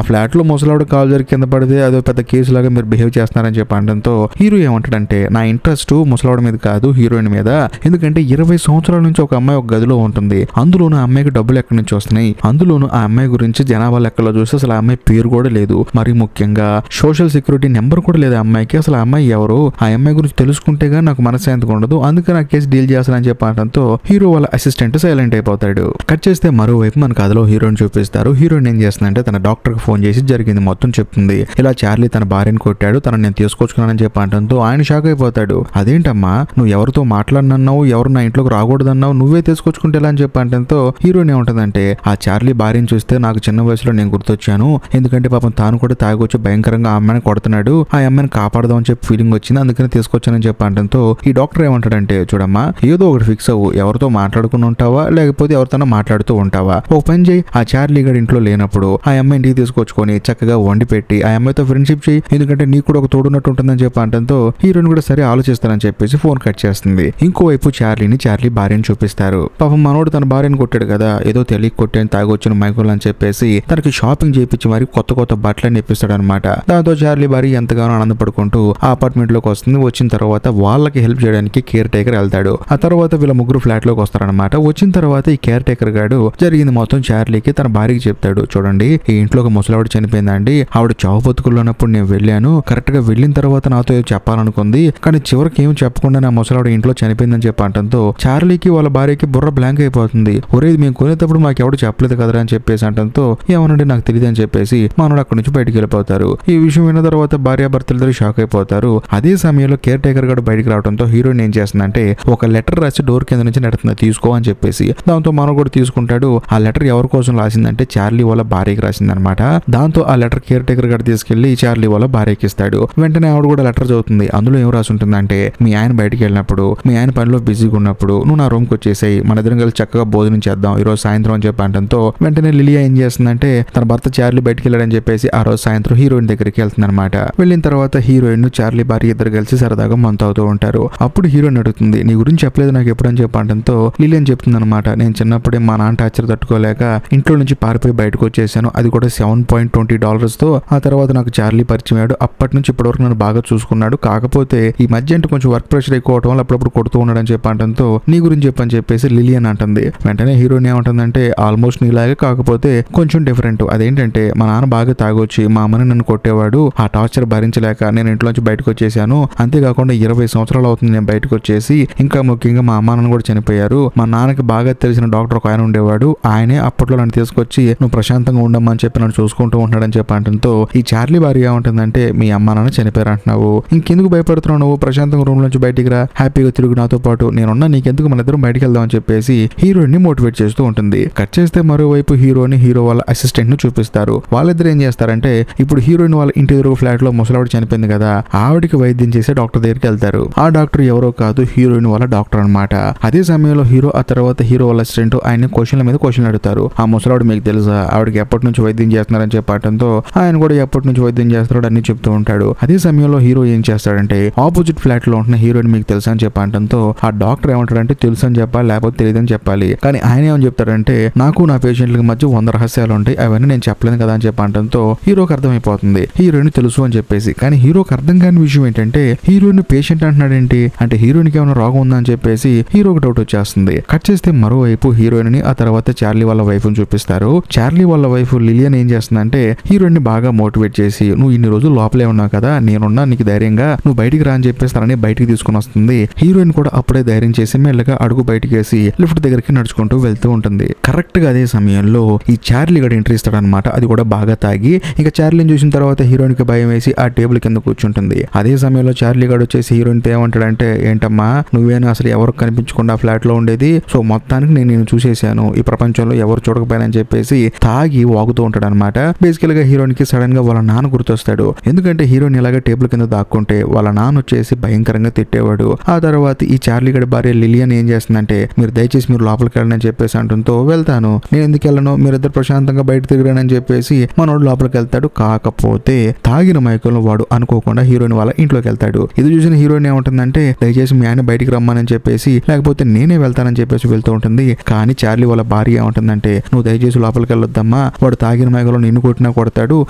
ఫ్లాట్ లో ముసలావిడ కాలు జరిగి కింద పడితే అదో పెద్ద కేసు లాగా మీరు బిహేవ్ చేస్తున్నారని చెప్పి అనడంతో హీరో ఏమంటాడంటే నా ఇంట్రెస్ట్ ముసలావిడ మీద కాదు హీరోయిన్ మీద, ఎందుకంటే 20 సంవత్సరాల నుంచి ఒక అమ్మాయి ఒక గదిలో ఉంటుంది, అందులోనూ ఆ అమ్మాయికి డబ్బులు ఎక్కడి నుంచి వస్తున్నాయి, అందులోనూ ఆ అమ్మాయి గురించి జనాభా లెక్కలో చూస్తే అసలు ఆ అమ్మాయి పేరు కూడా లేదు, మరి ముఖ్యంగా సోషల్ సెక్యూరిటీ నెంబర్ కూడా లేదు ఆ అమ్మాయికి, అసలు ఆ అమ్మాయి ఎవరు, ఆ అమ్మాయి గురించి తెలుసుకుంటేగా నాకు మనశ్శాంతిగా ఉండదు, అందుకే నా కేసు డీల్ చేస్తానని చెప్పడంతో హీరో వాళ్ళ అసిస్టెంట్ సైలెంట్ అయిపోతాడు. కట్ చేస్తే మరోవైపు మన కథలో హీరోయిన్ చూపిస్తారు. హీరోయిన్ ఏం చేస్తుందంటే తన డాక్టర్ కి ఫోన్ చేసి జరిగింది మొత్తం చెప్తుంది. ఇలా చార్లీ తన భార్యను కొట్టాడు, తనని నేను తీసుకొచ్చుకున్నానని చెప్పడంతో ఆయన షాక్ అయిపోతాడు. అదేంటమ్మా నువ్వు ఎవరితో మాట్లాడినన్నావు, ఎవరు నా ఇంట్లోకి రాకూడదన్నావు, నువ్వే తీసుకొచ్చుకుంటే ఎలా అని చెప్పడంతో హీరోయిన్ ఏముంటుందంటే ఆ చార్లీ భార్యను చూస్తే నాకు చిన్న వయసులో నేను గుర్తొచ్చాను, ఎందుకంటే పాపం తాను కూడా తాగొచ్చి భయంకరంగా ఆ అమ్మాయిని కొడుతున్నాడు, ఆ అమ్మాయిని కాపాడదాం అని చెప్పి ఫీలింగ్ వచ్చింది, అందుకని తీసుకొచ్చానని చెప్పడంతో ఈ డాక్టర్ ఏమంటాడంటే చూడమ్మా ఏదో ఒకటి ఫిక్స్ అవ్వు, ఎవరితో మాట్లాడుకుని ఉంటావా లేకపోతే ఎవరితోనో మాట్లాడుతూ ఉంటావా, ఒక పని చేయి, ఆ చార్లీ గడి ఇంట్లో లేనప్పుడు ఆ అమ్మాయి ఇంటికి తీసుకొచ్చుకొని చక్కగా వండి పెట్టి ఆ అమ్మాయితో ఫ్రెండ్షిప్ చేయి, ఎందుకంటే నీకు కూడా ఒక తోడున్నట్టు ఉంటుందని చెప్పడంతో హీరోయిన్ కూడా సరే ఆలోచిస్తానని చెప్పేసి ఫోన్ కట్ చేస్తుంది. ఇంకోవైపు చార్లీ భార్యను చూపిస్తారు. పాపం మనోడు తన భార్యను కొట్టాడు కదా, ఏదో తెలియ కొట్టాను తాగొచ్చిన మైకులు అని చెప్పేసి తనకి షాపింగ్ చేయించి మరి కొత్త కొత్త బట్టలని ఇప్పిస్తాడు అనమాట. దాంతో చార్లీ భార్య ఎంతగానో ఆనందపడుకుంటూ ఆ అపార్ట్మెంట్ లోకి వస్తుంది. వచ్చిన తర్వాత వాళ్ళకి హెల్ప్ చేయడానికి కేర్ టేకర్ వెళ్తాడు. ఆ తర్వాత వీళ్ళ ముగ్గురు ఫ్లాట్ లోకి వస్తారనమాట. వచ్చిన తర్వాత ఈ కేర్ టేకర్ గాడు జరిగింది మొత్తం చార్లీకి తన భార్యకి చెప్తాడు. చూడండి ఈ ఇంట్లో ఒక ముసలావిడ చనిపోయిందండి, ఆవిడ చావు బతుకుల్లో ఉన్నప్పుడు నేను వెళ్ళాను, కరెక్ట్ గా వెళ్ళిన తర్వాత నాతో చెప్పాలనుకుంది, కానీ చివరికి ఏం చెప్పకుండా నా ముసలావిడ ఇంట్లో చనిపోయిందని చెప్పడంతో చార్లీకి వాళ్ళ భార్యకి బుర్ర బ్లాంక్ అయిపోతుంది. ఒరేది మేము కొనేటప్పుడు మాకు ఎవడు చెప్పలేదు కదరా అని చెప్పేసి అంటంతో ఏమనండి నాకు తెలియదు అని చెప్పేసి మనోడు అక్కడి నుంచి బయటికి వెళ్ళిపోతారు. ఈ విషయం విన్న తర్వాత భార్యాభర్తలిద్దరు షాక్ అయిపోతారు. అదే సమయంలో కేర్ టేకర్ గారు బయటికి రావడంతో హీరోయిన్ ఏం చేస్తుందంటే ఒక లెటర్ రాసి డోర్ కింద నుంచి నెడుతుంది, తీసుకో అని చెప్పేసి. దాంతో మనోడు కూడా తీసుకుంటాడు. ఆ లెటర్ ఎవరి కోసం రాసిందంటే చార్లీ వాళ్ళ భార్యకి రాసిందనమాట. దాంతో ఆ లెటర్ కేర్ టేకర్ గారు తీసుకెళ్లి చార్లీ వాళ్ళ భార్యకి ఇస్తాడు. వెంటనే ఆవిడ కూడా లెటర్ చదువుతుంది. అందులో ఏం రాసి ఉంటుందంటే మీ ఆయన బయటికి వెళ్ళినప్పుడు, మీ ఆయన పనిలో బిజీగా ఉన్నప్పుడు నువ్వు నా రూమ్ కి వచ్చేసాయి, మన ఇద్దరం కలిసి చక్కగా భోజనం చేద్దాం ఈ రోజు సాయంత్రం అని చెప్పడంతో వెంటనే లిలియా ఏం చేస్తుందంటే తన భర్త చార్లీ బయటికి వెళ్ళాడని చెప్పేసి ఆ రోజు సాయంత్రం హీరోయిన్ దగ్గరికి వెళ్తుంది అనమాట. వెళ్ళిన తర్వాత హీరోయిన్ చార్లీ భార్య ఇద్దరు కలిసి సరదాగా మంత్ అవుతూ ఉంటారు. అప్పుడు హీరోయిన్ అడుగుతుంది నీ గురించి చెప్పలేదు నాకు ఎప్పుడు అని చెప్పడంతో లిలియన్ చెప్తుంది అనమాట, నేను చిన్నప్పుడే మా నాన్న టార్చర్ తట్టుకోలేక ఇంట్లో నుంచి పారిపోయి బయటకు వచ్చేసాను, అది కూడా $7.20 తో. ఆ తర్వాత నాకు చార్లీ పరిచయం అయ్యాడు, అప్పటి నుంచి ఇప్పటివరకు నన్ను బాగా చూసుకున్నాడు, కాకపోతే ఈ మధ్య అంటే కొంచెం వర్క్ ప్రెషర్ ఎక్కువ అవడం వల్ల అప్పుడప్పుడు కొడుతూ ఉన్నాడు అని చెప్పడంతో నీ గురించి చెప్పని చెప్పేసి లిలియన్ అంటుంది. వెంటనే హీరోయిన్ ఏమంటుందంటే ఆల్మోస్ట్ నీలాగే కాకపోతే కొంచెం డిఫరెంట్, అదేంటంటే మా నాన్న బాగా తాగొచ్చి మా అమ్మని నన్ను కొట్టేవాడు, ఆ టార్చర్ భరించలేక నేను ఇంట్లోంచి బయటకు వచ్చేసాను, అంతేకాకుండా 20 సంవత్సరాలు అవుతుంది నేను బయటకు వచ్చేసి, ఇంకా ముఖ్యంగా మా అమ్మ నాన్న కూడా చనిపోయారు, మా నాన్నకి బాగా తెలిసిన డాక్టర్ ఒక ఆయన ఉండేవాడు, ఆయనే అప్పట్లో నన్ను తీసుకొచ్చి నువ్వు ప్రశాంతంగా ఉండమని చెప్పి నన్ను చూసుకుంటూ ఉంటున్నాడని చెప్పడంతో ఈ చార్లీ భార్య ఏమంటుందంటే మీ అమ్మ నాన్న చనిపోయారు అంటున్నావు, ఇంకెందుకు భయపడుతున్నావు, నువ్వు ప్రశాంతంగా రూమ్ నుంచి బయటికి రా, హ్యాపీగా తిరుగు నాతో పాటు, నేనున్నా నీకెందుకు, మన ఇద్దరం బయటికి వెళ్దాం అని చెప్పేసి హీరోయిన్ ని మోటివేట్ చేస్తూ ఉంటుంది. కట్ చేస్తే మరోవైపు హీరోని హీరో వాళ్ళ అసిస్టెంట్ ను చూపిస్తారు. వాళ్ళిద్దరు ఏం చేస్తారంటే ఇప్పుడు హీరోయిన్ వాళ్ళ ఇంటి ఎదురు ఫ్లాట్ లో ముసలావిడ చనిపోయింది కదా, ఆవిడికి వైద్యం చేసే డాక్టర్ దగ్గరికి వెళ్తారు. ఆ డాక్టర్ ఎవరో కాదు హీరోయిన్ వాళ్ళ డాక్టర్ అనమాట. అదే సమయంలో హీరో ఆ తర్వాత హీరో వాళ్ళ అసిస్టెంట్ ఆయన క్వశ్చన్ల మీద క్వశ్చన్ అడుగుతారు. ఆ ముసలావిడ మీకు తెలుసా, ఆవిడకి ఎప్పటి నుంచి వైద్యం చేస్తున్నారని చెప్పడంతో ఆయన కూడా ఎప్పటి నుంచి వైద్యం చేస్తున్నాడు అన్ని చెప్తూ ఉంటాడు. అదే సమయంలో హీరో ఏం చేస్తాడంటే ఆపోజిట్ ఫ్లాట్ లో ఉంటున్న హీరోయిన్ మీకు తెలుసా అని చెప్పడంతో ఆ డాక్టర్ ఏమంటాడంటే తెలుసు అని చెప్పాలి లేకపోతే తెలియదని చెప్పాలి, కానీ ఆయన ఏమని చెప్తాడంటే నాకు నా పేషెంట్ల మధ్య 100 రహస్యాలు ఉంటాయి, అవన్నీ నేను చెప్పలేను కదా అని చెప్పడంతో హీరోకి అర్థమైపోతుంది హీరోయిన్ తెలుసు అని చెప్పేసి. కానీ హీరోకి అర్థం కాని విషయం ఏంటంటే హీరోయిన్ పేషెంట్ అంటున్నాడేంటి, అంటే హీరోయిన్కి ఏమైనా రోగం ఉందా అని చెప్పేసి హీరోకి డౌట్ వచ్చేస్తుంది. కట్ చేస్తే మరోవైపు హీరోయిన్ ని ఆ తర్వాత చార్లీ వాళ్ళ వైఫ్ ని చూపిస్తారు. చార్లీ వాళ్ళ వైఫ్ లిలియన్ ఏం చేస్తుందంటే హీరోయిన్ ని బాగా మోటివేట్ చేసి నువ్వు ఇన్ని రోజులు లోపలే ఉన్నావు కదా, నేనున్నా నీకు ధైర్యంగా నువ్వు బయటికి రా అని చెప్పేసి తనని బయటికి తీసుకుని వస్తుంది. హీరోయిన్ కూడా అప్పుడే ధైర్యం చేసి మెల్లగా అడుగు బయటికి వేసి లిఫ్ట్ దగ్గరికి నడుచుకుంటూ వెళ్తూ ఉంటుంది. కరెక్ట్ గా అదే సమయంలో ఈ చార్లీ గడ ఎంట్రీ ఇస్తాడనమాట. అది కూడా బాగా తాగి ఇంకా చార్లీని చూసిన తర్వాత హీరోయిన్ కి భయం వేసి ఆ టేబుల్ కింద కూర్చుంటుంది. అదే సమయంలో చార్లీ గడ వచ్చేసి హీరోయిన్ తో ఏమంటాడంటే ఏంటమ్మా నువ్వేనా అసలు ఎవరు కనిపించకుండా ఫ్లాట్ లో ఉండేది, సో మొత్తానికి నేను చూసేసాను, ఈ ప్రపంచంలో ఎవరు చూడకపోయానని చెప్పేసి తాగి వాగుతూ ఉంటాడు అనమాట. బేసికల్ గా హీరోయిన్ కి సడన్ గా వాళ్ళ నాన్న గుర్తొస్తాడు. ఎందుకంటే హీరోయిన్ ఇలాగే టేబుల్ కింద దాక్కుంటే వాళ్ళ నాన్న వచ్చేసి భయంకరంగా తిట్టేవాడు. ఆ తర్వాత ఈ చార్లీ గడి భార్య లిలియన్ ఏం చేస్తుందంటే మీరు దయచేసి మీరు లోపలికి వెళ్ళని చెప్పేసి అంటుంతో వెళ్తాను, నేను ఎందుకు వెళ్ళను, మీరిద్దరు ప్రశాంతంగా బయట తిరిగానని చెప్పేసి మనోడు లోపలికి వెళ్తాడు. కాకపోతే తాగిన మైకంలో వాడు అనుకోకుండా హీరోయిన్ వాళ్ళ ఇంట్లోకి వెళ్తాడు. ఇది చూసిన హీరోయిన్ ఏముంటుందంటే దయచేసి మీ ఆయన బయటికి రమ్మని చెప్పేసి లేకపోతే నేనే వెళ్తానని చెప్పేసి వెళ్తూ ఉంటుంది. కానీ చార్లీ వాళ్ళ భార్య ఏముంటుందంటే నువ్వు దయచేసి దయచేసి లోపలికి వెళ్ళొద్దమ్మా, వాడు తాగిన మేఘలో నిన్ను కొట్టినా కొడతాడు,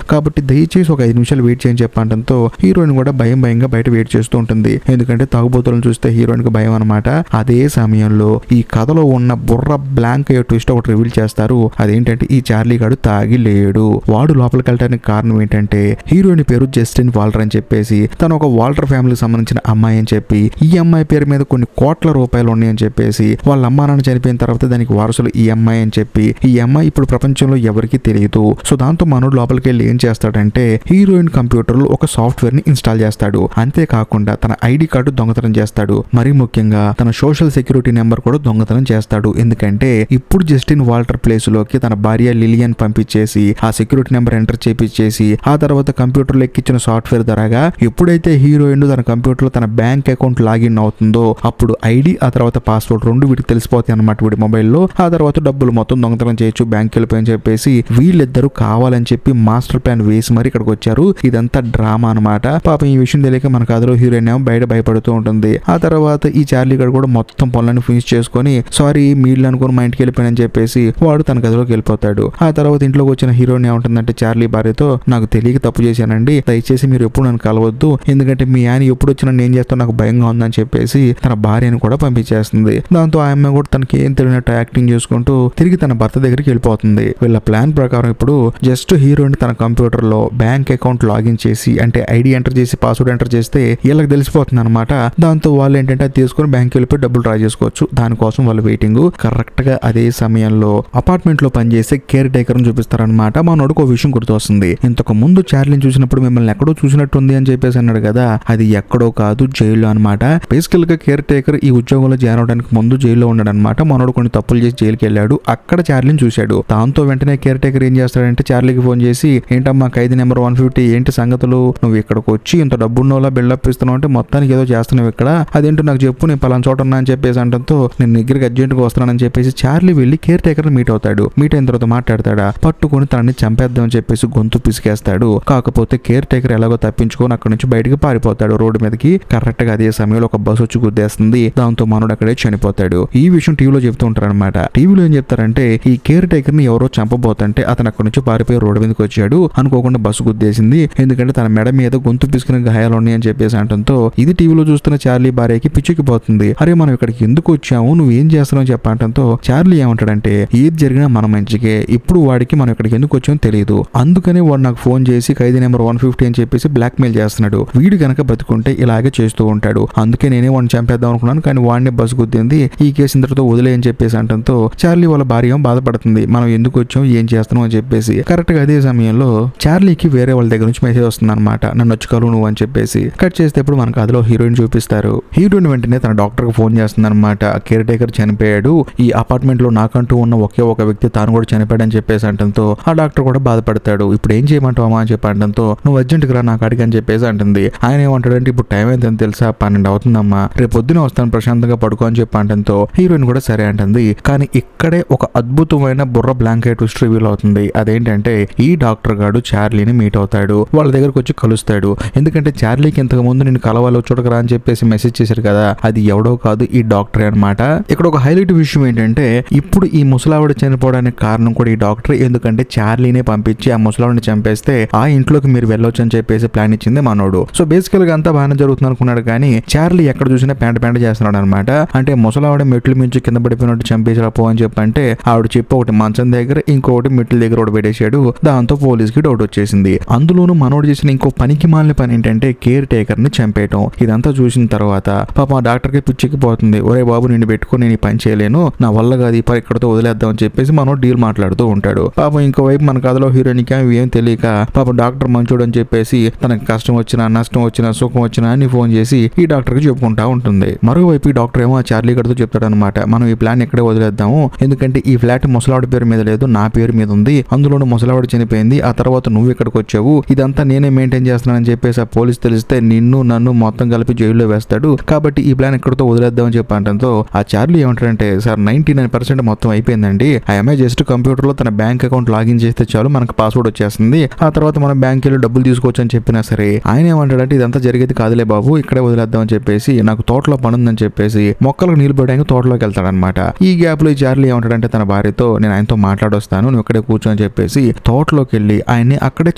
కాబట్టి దయచేసి ఒక 5 నిమిషాలు వెయిట్ చేయని చెప్పడంతో హీరోయిన్ కూడా భయంగా బయట వెయిట్ చేస్తూ ఉంటుంది. ఎందుకంటే తాగుబోతులను చూస్తే హీరోయిన్ కి భయం అనమాట. అదే సమయంలో ఈ కథలో ఉన్న బుర్ర బ్లాంక్ అయ్యే ట్విస్ట్ ఒకటి రివీల్ చేస్తారు. అదేంటంటే ఈ చార్లీ గాడు తాగి లేడు. వాడు లోపలికి వెళ్ళడానికి కారణం ఏంటంటే హీరోయిన్ పేరు జస్టిన్ వాల్టర్ అని చెప్పేసి తను ఒక వాల్టర్ ఫ్యామిలీకి సంబంధించిన అమ్మాయి అని చెప్పి ఈ అమ్మాయి పేరు మీద కొన్ని కోట్ల రూపాయలు ఉన్నాయని చెప్పేసి వాళ్ళ అమ్మా నాన్న చనిపోయిన తర్వాత దానికి వారసులు ఈ అమ్మాయి అని చెప్పి ఈ అమ్మాయి ఇప్పుడు ప్రపంచంలో ఎవరికి తెలియదు. సో దాంతో మనోడు లోపలికి వెళ్ళి ఏం చేస్తాడంటే హీరోయిన్ కంప్యూటర్ లో ఒక సాఫ్ట్వేర్ ని ఇన్స్టాల్ చేస్తాడు. అంతేకాకుండా తన ఐడి కార్డు దొంగతనం చేస్తాడు. మరీ ముఖ్యంగా తన సోషల్ సెక్యూరిటీ నెంబర్ కూడా దొంగతనం చేస్తాడు. ఎందుకంటే ఇప్పుడు జస్టిన్ వాల్టర్ ప్లేస్ లోకి తన భార్య లిలియన్ పంపించేసి ఆ సెక్యూరిటీ నెంబర్ ఎంటర్ చేపించేసి ఆ తర్వాత కంప్యూటర్ లో ఎక్కించిన సాఫ్ట్వేర్ ద్వారా ఎప్పుడైతే హీరోయిన్ తన కంప్యూటర్ లో తన బ్యాంక్ అకౌంట్ లాగిన్ అవుతుందో అప్పుడు ఐడి ఆ తర్వాత పాస్వర్డ్ రెండు వీటికి తెలిసిపోతాయి అన్నమాట వీడి మొబైల్లో. ఆ తర్వాత డబ్బులు మొత్తం దొంగతనం చేయొచ్చు, బ్యాంక్ వెళ్ళిపోయని చెప్పేసి వీళ్ళిద్దరూ కావాలని చెప్పి మాస్టర్ ప్లాన్ వేసి మరి ఇక్కడికి వచ్చారు. ఇదంతా డ్రామా అనమాట. పాపం ఈ విషయం తెలియక మన కథలో హీరోయిన్ ఏమో బయట భయపడుతూ ఉంటుంది. ఆ తర్వాత ఈ చార్లీ గారు కూడా మొత్తం పనులను ఫినిష్ చేసుకొని సారీ మీళ్ళు అనుకుని మా ఇంటికి వెళ్ళిపోయానని చెప్పేసి వాడు తన గదిలోకి వెళ్ళిపోతాడు. ఆ తర్వాత ఇంట్లోకి వచ్చిన హీరోయిన్ ఏమంటుందంటే చార్లీ భార్యతో నాకు తెలియక తప్పు చేశానండి, దయచేసి మీరు ఎప్పుడు నన్ను కలవద్దు, ఎందుకంటే మీ ఆయన ఎప్పుడు వచ్చినా నేను చేస్తాను నాకు భయంగా ఉందని చెప్పేసి తన భార్యను కూడా పంపించేస్తుంది. దాంతో ఆ అమ్మాయి కూడా తనకి ఏం తెలియనట్టు యాక్టింగ్ చేసుకుంటూ తిరిగి తన భర్త దగ్గరికి వెళ్ళిపోతుంది. వీళ్ళ ప్లాన్ ప్రకారం ఇప్పుడు జస్ట్ హీరోయిన్ తన కంప్యూటర్ లో బ్యాంక్ అకౌంట్ లాగిన్ చేసి అంటే ఐడి ఎంటర్ చేసి పాస్వర్డ్ ఎంటర్ చేస్తే వీళ్ళకి తెలిసిపోతుంది అనమాట. దాంతో వాళ్ళు ఏంటంటే అది తీసుకుని బ్యాంక్ వెళ్ళిపోయి డబ్బులు డ్రా చేసుకోవచ్చు. దానికోసం వాళ్ళు వెయిటింగ్. కరెక్ట్ గా అదే సమయంలో అపార్ట్మెంట్ లో పనిచేసే కేర్ టేకర్ ని చూపిస్తారనమాట. మనోడికి ఒక విషయం గుర్తొస్తుంది. ఇంతకు ముందు చార్లీని చూసినప్పుడు మిమ్మల్ని ఎక్కడో చూసినట్టుంది అని చెప్పేసి అన్నాడు కదా, అది ఎక్కడో కాదు జైల్లో అనమాట. బేసికల్ గా కేర్ టేకర్ ఈ ఉద్యోగంలో జాయిన్ అవడానికి ముందు జైల్లో ఉన్నాడు అనమాట. మనోడు కొన్ని తప్పులు చేసి జైలుకి వెళ్ళాడు. అక్కడ చార్లీని చూశాడు. దాంతో వెంటనే కేర్ టేకర్ ఏం చేస్తాడంటే చార్లీకి ఫోన్ చేసి ఏంటమ్మా ఖైదీ నెంబర్ 150 ఏంటి సంగతులు, నువ్వు ఇక్కడికి వచ్చి ఇంత డబ్బున్నోలా బిల్డప్ ఇస్తున్నావు అంటే మొత్తానికి ఏదో చేస్తున్నావు ఇక్కడ, అదేంటో నాకు చెప్పు, నేను పలానా చోట ఉన్నా అని చెప్పేసి అంటంతో నేను దగ్గరికి అర్జెంట్ గా వస్తున్నానని చెప్పేసి చార్లీ వెళ్ళి కేర్ టేకర్ మీట్ అవుతాడు. మీట్ అయిన తర్వాత మాట్లాడతాడా, పట్టుకొని తనని చంపేద్దామని చెప్పేసి గొంతు పిసికేస్తాడు. కాకపోతే కేర్ టేకర్ ఎలాగో తప్పించుకొని అక్కడి నుంచి బయటికి పారిపోతాడు రోడ్డు మీదకి. కరెక్ట్ గా అదే సమయంలో ఒక బస్సు వచ్చి గుద్దేస్తుంది. దాంతో మనోడు అక్కడే చనిపోతాడు. ఈ విషయం టీవీలో చెప్తూ ఉంటారు అనమాట. టీవీలో ఏం చెప్తారంటే ఈ కేర్ టేకర్ ని ఎవరో చంపబోతుంటే అతను అక్కడి నుంచి పారిపోయి రోడ్డు మీదకి వచ్చాడు. అనుకోకుండా బస్సు గుద్దేసింది. ఎందుకంటే తన మెడ మీద గొంతు పిసుకునే గాయాలు ఉన్నాయని చెప్పేసి అంటంతో ఇది టీవీలో చూస్తున్న చార్లీ భార్యకి పిచ్చికిపోతుంది. అరే మనం ఇక్కడికి ఎందుకు వచ్చాము, నువ్వు ఏం చేస్తున్నావు చెప్పంటంతో చార్లీ ఏమంటాడంటే ఏది జరిగినా మన మంచికే, ఇప్పుడు వాడికి మనం ఇక్కడికి ఎందుకు వచ్చామో తెలియదు, అందుకని వాడు నాకు ఫోన్ చేసి ఖైదీ నెంబర్ 150 అని చెప్పేసి బ్లాక్ మెయిల్ చేస్తున్నాడు. వీడు గనక బతుకుంటే ఇలాగే చేస్తూ ఉంటాడు, అందుకే నేనే వాడిని చంపేద్దాం అనుకున్నాను కానీ వాడిని బస్సు గుద్దింది, ఈ కేసు ఇంతటితో వదిలే అని చెప్పేసి అంటంతో చార్లీ వాళ్ళ భార్య బాధపడుతుంది, మనం ఎందుకు వచ్చాం ఏం చేస్తున్నాం అని చెప్పేసి. కరెక్ట్ గా అదే సమయంలో చార్లీకి వేరే వాళ్ళ దగ్గర నుంచి మెసేజ్ వస్తుంది అనమాట, నన్ను వచ్చుకోలు నువ్వు అని చెప్పేసి. కట్ చేస్తే ఇప్పుడు మనకు అందులో హీరోయిన్ చూపిస్తారు. హీరోయిన్ వెంటనే తన డాక్టర్ కి ఫోన్ చేస్తుంది అనమాట, కేర్ టేకర్ చనిపోయాడు, ఈ అపార్ట్మెంట్ లో నాకంటూ ఉన్న ఒకే ఒక వ్యక్తి తాను కూడా చనిపోయాడు అని చెప్పేసి అంటంతో ఆ డాక్టర్ కూడా బాధపడతాడు. ఇప్పుడు ఏం చేయమంటావా అని చెప్పి అంటంతో నువ్వు అర్జెంట్ గా నా కాడికి అని చెప్పేసి అంటుంది. ఆయన ఏమంటాడంటే ఇప్పుడు టైం ఏంటని తెలుసా, 12 అవుతుందమ్మా, రేపు పొద్దున వస్తాను ప్రశాంతంగా పడుకో అని చెప్పి అంటంతో హీరోయిన్ కూడా సరే అంటుంది. కానీ ఇక్కడే ఒక అద్భుతమైన బుర్ర బ్లాంకెట్ ట్విస్ట్ రివీల్ అవుతుంది. అదేంటంటే ఈ డాక్టర్ గాడు చార్లీని మీట్ అవుతాడు, వాళ్ళ దగ్గరకు వచ్చి కలుస్తాడు. ఎందుకంటే చార్లీకి ఇంతకు ముందు నేను కలవాలో చూడకరా అని చెప్పేసి మెసేజ్ చేశారు కదా, అది ఎవడో కాదు ఈ డాక్టరే అనమాట. ఇక్కడ ఒక హైలైట్ విషయం ఏంటంటే ఇప్పుడు ఈ ముసలావిడ చనిపోవడానికి కారణం కూడా ఈ డాక్టర్. ఎందుకంటే చార్లీనే పంపించి ఆ ముసలావిడిని చంపేస్తే ఆ ఇంట్లోకి మీరు వెళ్ళొచ్చు అని చెప్పేసి ప్లాన్ ఇచ్చింది మనోడు. సో బేసికల్ గా అంతా బాగానే జరుగుతుంది అనుకున్నాడు కానీ చార్లీ ఎక్కడ చూసినా పెంట చేస్తున్నాడు అనమాట. అంటే ముసలావిడ మెట్లు మించి కింద పడిపోయినట్టు చంపేసారా పో అని చెప్పంటే ఆవిడ చెప్పి ఒకటి మంచం దగ్గర ఇంకొకటి మెట్ల దగ్గర ఒకటి పెట్టేశాడు. దాంతో పోలీస్ కి డౌట్ వచ్చేసింది. అందులోనూ మనోడు చేసిన ఇంకో పనికి మాలిన పని ఏంటంటే కేర్ టేకర్ ని చంపేయటం. ఇదంతా చూసిన తర్వాత పాప ఆ డాక్టర్ కి పిచ్చికిపోతుంది. ఒరే బాబు నిన్ను పెట్టుకుని నేను ఈ పని చేయలేను, నా వల్ల కాదు, ఈ పని ఇక్కడతో వదిలేద్దాం అని చెప్పేసి మనోడు డీల్ మాట్లాడుతూ ఉంటాడు. పాపం ఇంకోవైపు మన కథలో హీరోయిన్ కి ఏం తెలియక పాపం డాక్టర్ మంచోడు అని చెప్పేసి తనకి కష్టం వచ్చినా నష్టం వచ్చినా సుఖం వచ్చినా అని ఫోన్ చేసి ఈ డాక్టర్ కి చెప్పుకుంటా ఉంటుంది. మరోవైపు ఈ డాక్టర్ ఏమో ఆ చార్లీ గడితో చెప్తాడు అనమాట, మనం ఈ ప్లాన్ ఇక్కడే వదిలేద్దాము, ఎందుకంటే ఈ ఫ్లాట్ ముసలావిడ పేరు మీద లేదు, నా పేరు మీద ఉంది, అందులోనూ ముసలావిడ చనిపోయింది, ఆ తర్వాత నువ్వు ఇక్కడికి వచ్చావు, ఇదంతా నేనే మెయింటైన్ చేస్తున్నానని చెప్పేసి ఆ పోలీస్ తెలిస్తే నిన్ను నన్ను మొత్తం కలిపి జైల్లో వేస్తాడు, కాబట్టి ఈ ప్లాన్ ఇక్కడతో వదిలేద్దామని చెప్పి అంటంతో ఆ చార్లీ ఏమంటాడంటే సార్ 99% మొత్తం అయిపోయిందండి, ఆ అమ్మాయి జస్ట్ కంప్యూటర్ లో తన బ్యాంక్ అకౌంట్ లాగిన్ చేస్తే చాలు మనకు పాస్వర్డ్ వచ్చేస్తుంది, ఆ తర్వాత మనం బ్యాంక్ వెళ్ళి డబ్బులు తీసుకోవచ్చు అని చెప్పినా సరే ఆయన ఏమంటాడంటే ఇదంతా జరిగేది కాదులే బాబు, ఇక్కడే వదిలేద్దాం అని చెప్పేసి నాకు తోటలో పనుందని చెప్పేసి మొక్కలకు నీళ్లు పడడానికి తోటలోకి వెళ్తాడనమాట. ఈ గ్యాప్ లో ఈ చార్లీ ఏమంటాడంటే తన భార్యతో నేను నేను ఆయనతో మాట్లాడొస్తాను, నువ్వు ఇక్కడే కూర్చొని చెప్పేసి తోటలోకి వెళ్ళి ఆయన్ని అక్కడే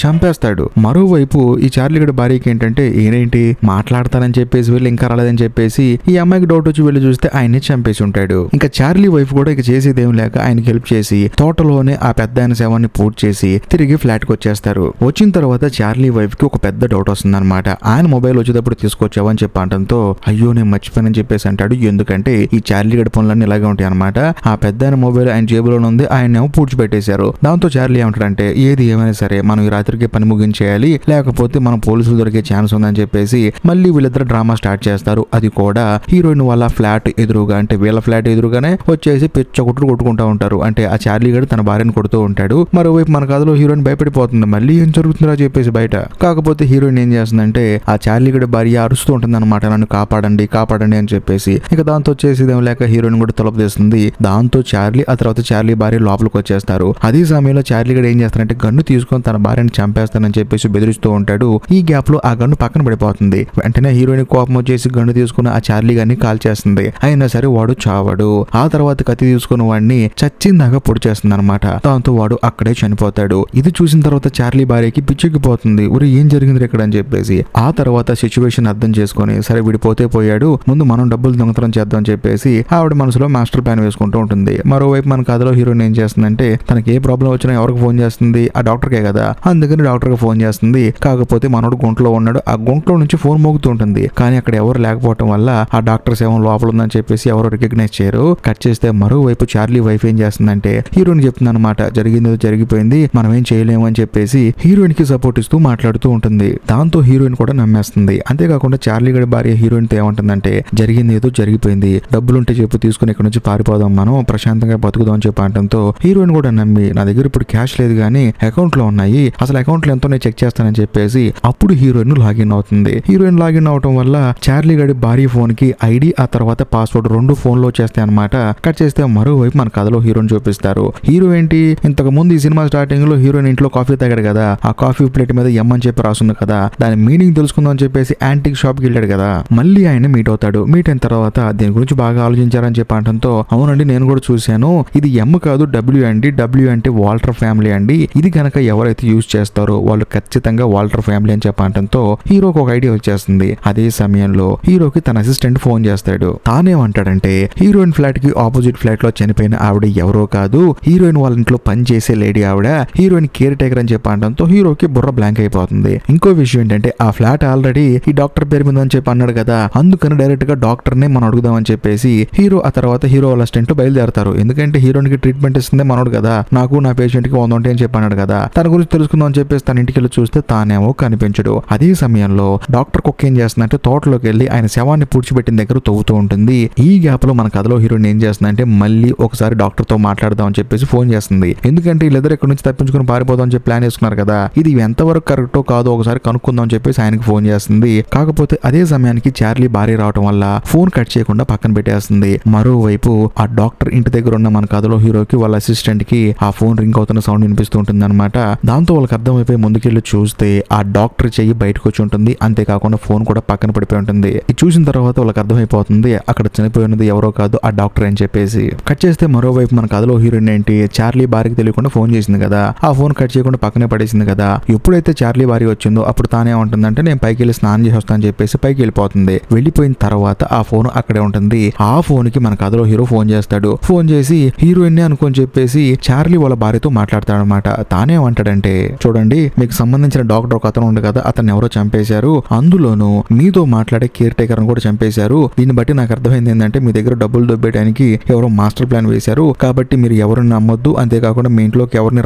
చంపేస్తాడు. మరోవైపు ఈ చార్లీ గడి భార్యకి ఏంటంటే ఏంటి మాట్లాడతానని చెప్పేసి వెళ్ళి ఇంకా రాలేదని చెప్పేసి ఈ అమ్మాయికి డౌట్ వచ్చి వెళ్ళి చూస్తే ఆయన్ని చంపేసి ఉంటాడు. ఇంకా చార్లీ వైఫ్ కూడా ఇక చేసేదేం లేక ఆయనకి హెల్ప్ చేసి తోటలోనే ఆ పెద్ద ఆయన శవాన్ని పూర్తి చేసి తిరిగి ఫ్లాట్ కి వచ్చేస్తారు. వచ్చిన తర్వాత చార్లీ వైఫ్ కి ఒక పెద్ద డౌట్ వస్తుంది అనమాట. ఆయన మొబైల్ వచ్చేటప్పుడు తీసుకొచ్చావని చెప్పి అనడంతో అయ్యో నేను మర్చిపోయానని చెప్పేసి అంటాడు. ఎందుకంటే ఈ చార్లీ గడి పనులన్నీ ఇలాగే ఉంటాయి అనమాట. ఆ పెద్ద ఆయన మొబైల్ ఆయన జేబులోనే ఉంది, ఆయన ఏమో పూడ్చిపెట్టేశారు. దాంతో చార్లీ ఏమంటాడంటే ఏది ఏమైనా సరే మనం ఈ రాత్రికి పని ముగించేయాలి, లేకపోతే మనం పోలీసులు దొరికే ఛాన్స్ ఉందని చెప్పేసి మళ్ళీ వీళ్ళిద్దరు డ్రామా స్టార్ట్ చేస్తారు. అది కూడా హీరోయిన్ వాళ్ళ ఫ్లాట్ ఎదురుగా, అంటే వీళ్ళ ఫ్లాట్ ఎదురుగానే వచ్చేసి పిచ్చ కొట్టుకుంటూ ఉంటారు. అంటే ఆ చార్లీ గడు తన భార్యను కొడుతూ ఉంటాడు. మరోవైపు మన కథలో హీరోయిన్ భయపడిపోతుంది, మళ్ళీ ఏం జరుగుతుందో చెప్పేసి బయట. కాకపోతే హీరోయిన్ ఏం చేస్తుందంటే ఆ చార్లీ గడి భార్య అరుస్తూ ఉంటుంది అనమాట, నన్ను కాపాడండి కాపాడండి అని చెప్పేసి. ఇక దాంతో వచ్చేసి లేక హీరోయిన్ కూడా తలుపు తీస్తుంది. దాంతో చార్లీ ఆ తర్వాత చార్లీ భార్య లోపలికి వచ్చేస్తారు. అదే సమయంలో చార్లీ గడు ఏం చేస్తారంటే గన్ను తీసుకొని తన భార్యను చంపేస్తానని చెప్పేసి బెదిరిస్తూ ఉంటాడు. ఈ గ్యాప్ లో ఆ గన్ను పక్కన పడిపోతుంది. వెంటనే హీరోయిన్ కోపం వచ్చేసి గన్ను తీసుకుని ఆ చార్లీ గారిని కాల్ చేస్తుంది. అయినా సరే వాడు చావడు. ఆ తర్వాత కత్తి తీసుకుని వాడిని చచ్చిందాగా పొడి చేస్తుంది అనమాట. దాంతో వాడు అక్కడే చనిపోతాడు. ఇది చూసిన తర్వాత చార్లీ భార్యకి పిచ్చెక్కిపోతుంది, ఊరి ఏం జరిగింది ఇక్కడ అని చెప్పేసి. ఆ తర్వాత సిచ్యువేషన్ అర్థం చేసుకుని సరే విడిపోతే పోయాడు, ముందు మనం డబ్బులు దొంగతనం చేద్దాం అని చెప్పేసి ఆవిడ మనసులో మాస్టర్ ప్లాన్ వేసుకుంటూ ఉంటుంది. మరోవైపు మన కథలో హీరోయిన్ ఏం చేస్తుందంటే తనకి ఏ ప్రాబ్లం వచ్చినా ఎవరికి ఫోన్ చేస్తుంది, ఆ డాక్టర్కే కదా, అందుకని డాక్టర్ కి ఫోన్ చేస్తుంది. కాకపోతే మనోడు గుంటలో ఉన్నాడు, ఆ గుంటలో నుంచి ఫోన్ మోగుతూ ఉంటుంది. కానీ అక్కడ ఎవరు లేకపోవడం వల్ల ఆ డాక్టర్ సేవం లోపల ఉందని చెప్పేసి ఎవరు రికగ్నైజ్ చేయరు. కట్ చేస్తే మరోవైపు చార్లీ వైఫ్ ఏం చేస్తుందంటే హీరోయిన్ చెప్తుంది అనమాట, జరిగింది జరిగిపోయింది, మనం ఏం చేయలేము అని చెప్పేసి హీరోయిన్ కి సపోర్ట్ ఇస్తూ మాట్లాడుతూ ఉంటుంది. దాంతో హీరోయిన్ కూడా నమ్మేస్తుంది. అంతేకాకుండా చార్లీ గడి భార్య హీరోయిన్ తో ఏమంటుందంటే జరిగింది ఏదో జరిగిపోయింది, డబ్బులుంటే చెప్పు తీసుకుని ఇక్కడ నుంచి పారిపోదాం, మనం ప్రశాంతంగా బతుకుదాం అని చెప్పి అనడంతో హీరోయిన్ కూడా నమ్మి నా దగ్గర ఇప్పుడు క్యాష్ లేదు కానీ అకౌంట్ లో ఉన్నాయి, అసలు అకౌంట్ లో ఎంతో నేను చెక్ చేస్తానని చెప్పేసి అప్పుడు హీరోయిన్ లాగిన్ అవుతుంది. హీరోయిన్ లాగిన్ అవటం వల్ల చార్లీ గడి భార్య ఫోన్ కి ఐడి ఆ తర్వాత పాస్వర్డ్ రెండు ఫోన్ లో చేస్తాయి అనమాట. కట్ చేస్తే మరోవైపు మన కథలో హీరోయిన్ చూపిస్తారు. హీరో ఏంటి ఇంతకు ముందు ఈ సినిమా స్టార్టింగ్ లో హీరోయిన్ ఇంట్లో కాఫీ తాగాడు కదా, ఆ కాఫీ ప్లేట్ మీద ఎమ్ అని చెప్పి రాసుంది కదా, దాని మీనింగ్ తెలుసుకుందాం అని చెప్పేసి యాంటిక్ షాప్ కి వెళ్ళాడు కదా. మళ్ళీ ఆయన మీట్ అవుతాడు. మీట్ అయిన తర్వాత దీని గురించి బాగా ఆలోచించారని చెప్పి అనడంతో అవునండి నేను కూడా చూశాను, ఇది ఎమ్ కాదు డబ్ల్యూ అండి, డబ్ల్యూ అంటే వాల్టర్ ఫ్యామిలీ అండి, ఇది కనుక ఎవరైతే యూజ్ చేస్తారో వాళ్ళు ఖచ్చితంగా వాల్టర్ ఫ్యామిలీ అని చెప్పడంతో హీరోకి ఒక ఐడియా వచ్చేస్తుంది. అదే సమయంలో హీరోకి తన అసిస్టెంట్ ఫోన్ చేస్తాడు. తానేమంటాడంటే హీరోయిన్ ఫ్లాట్ కి ఆపోజిట్ ఫ్లాట్ లో చనిపోయిన ఆవిడ ఎవరో కాదు, హీరోయిన్ వాళ్ళ ఇంట్లో పని చేసే లేడీ ఆవిడ, హీరోయిన్ కేర్ టేకర్ అని చెప్పడంతో హీరోకి బుర్ర బ్లాంక్ అయిపోతుంది. ఇంకో విషయం ఏంటంటే ఆ ఫ్లాట్ ఆల్రెడీ ఈ డాక్టర్ పేరు మీద అని చెప్పి అన్నాడు కదా, అందుకని డైరెక్ట్ గా డాక్టర్ నే మనం అడుగుదామని చెప్పేసి హీరో ఆ తర్వాత హీరో వాళ్ళ అసిస్టెంట్ బయలుదేరతారు. ఎందుకంటే హీరోయిన్ కి ట్రీట్మెంట్ ఇస్తుంది మనోడు కదా, నాకు నా పేషెంట్ కి 100 ఉంటాయి అని చెప్పి అన్నాడు కదా, తన గురించి తెలుసుకుందాం అని చెప్పేసి తన ఇంటికి వెళ్ళి చూస్తే తానేమో కనిపించడు. అదే సమయంలో డాక్టర్ కుక్క ఏం చేస్తుందంటే తోటలోకి వెళ్ళి ఆయన శవాన్ని పూడ్చిపెట్టిన దగ్గర తవ్వుతూ ఉంటుంది. ఈ గ్యాప్ లో మన కథలో హీరోయిన్ ఏం చేస్తుందంటే మళ్ళీ ఒకసారి డాక్టర్ తో మాట్లాడదాం అని చెప్పేసి ఫోన్ చేస్తుంది. ఎందుకంటే వీళ్ళిద్దరు ఇక్కడ నుంచి తప్పించుకుని పారిపోదాం అని చెప్పి ప్లాన్ వేసుకున్నారు కదా, ఇది ఎంతవరకు కరెక్టో కాదో ఒకసారి కనుక్కుందాం అని చెప్పేసి ఆయనకి ఫోన్ చేస్తుంది. కాకపోతే అదే సమయానికి చార్లీ భార్య రావడం వల్ల ఫోన్ కట్ చేయకుండా పక్కన పెట్టేస్తుంది. మరోవైపు ఆ డాక్టర్ ఇంటి దగ్గర ఉన్న మన కథలో హీరోకి వాళ్ళ అసిస్టెంట్ కి ఆ ఫోన్ రింగ్ అవుతున్న సౌండ్ వినిపిస్తూ ఉంటుంది అనమాట. దాంతో వాళ్ళకి అర్థమైపోయి ముందుకెళ్ళి చూస్తే ఆ డాక్టర్ చెయ్యి బయటకు వచ్చి ఉంటుంది. అంతేకాకుండా ఫోన్ కూడా పక్కన పడిపోయి ఉంటుంది. ఇది చూసిన తర్వాత వాళ్ళకి అర్థమైపోతుంది అక్కడ చనిపోయినది ఎవరో కాదు ఆ డాక్టర్ అని చెప్పేసి. కట్ చేస్తే మరోవైపు మన కథలో హీరోయిన్ ఏంటి చార్లీ భార్యకి తెలియకుండా ఫోన్ చేసింది కదా, ఆ ఫోన్ కట్ చేయకుండా పక్కనే పడేసింది కదా. ఎప్పుడైతే చార్లీ భార్య వచ్చిందో అప్పుడు తానే ఉంటుందంటే నేను పైకి వెళ్ళి స్నానం చేసి వస్తాను అని చెప్పేసి పైకి వెళ్ళిపోతుంది. వెళ్ళిపోయిన తర్వాత ఆ ఫోన్ అక్కడే ఉంటుంది. ఆ ఫోన్ కి మన కథలో హీరో ఫోన్ చేస్తాడు. ఫోన్ చేసి హీరోయిన్ అనుకొని చెప్పేసి చార్లీ వాళ్ళ భార్యతో మాట్లాడతాడు అనమాట. తానే అంటాడంటే చూడండి మీకు సంబంధించిన డాక్టర్ ఒక అతను ఉంది కదా, అతను ఎవరో చంపేశారు, అందులోనూ మీతో మాట్లాడే కేర్ టేకర్ కూడా చంపేశారు. దీన్ని బట్టి నాకు అర్థమైంది ఏంటంటే మీ దగ్గర డబ్బులు దొబ్బేయడానికి ఎవరో మాస్టర్ ప్లాన్ వేశారు, కాబట్టి మీరు ఎవరిని నమ్మొద్దు, అంతేకాకుండా మీ ఇంట్లోకి ఎవరిని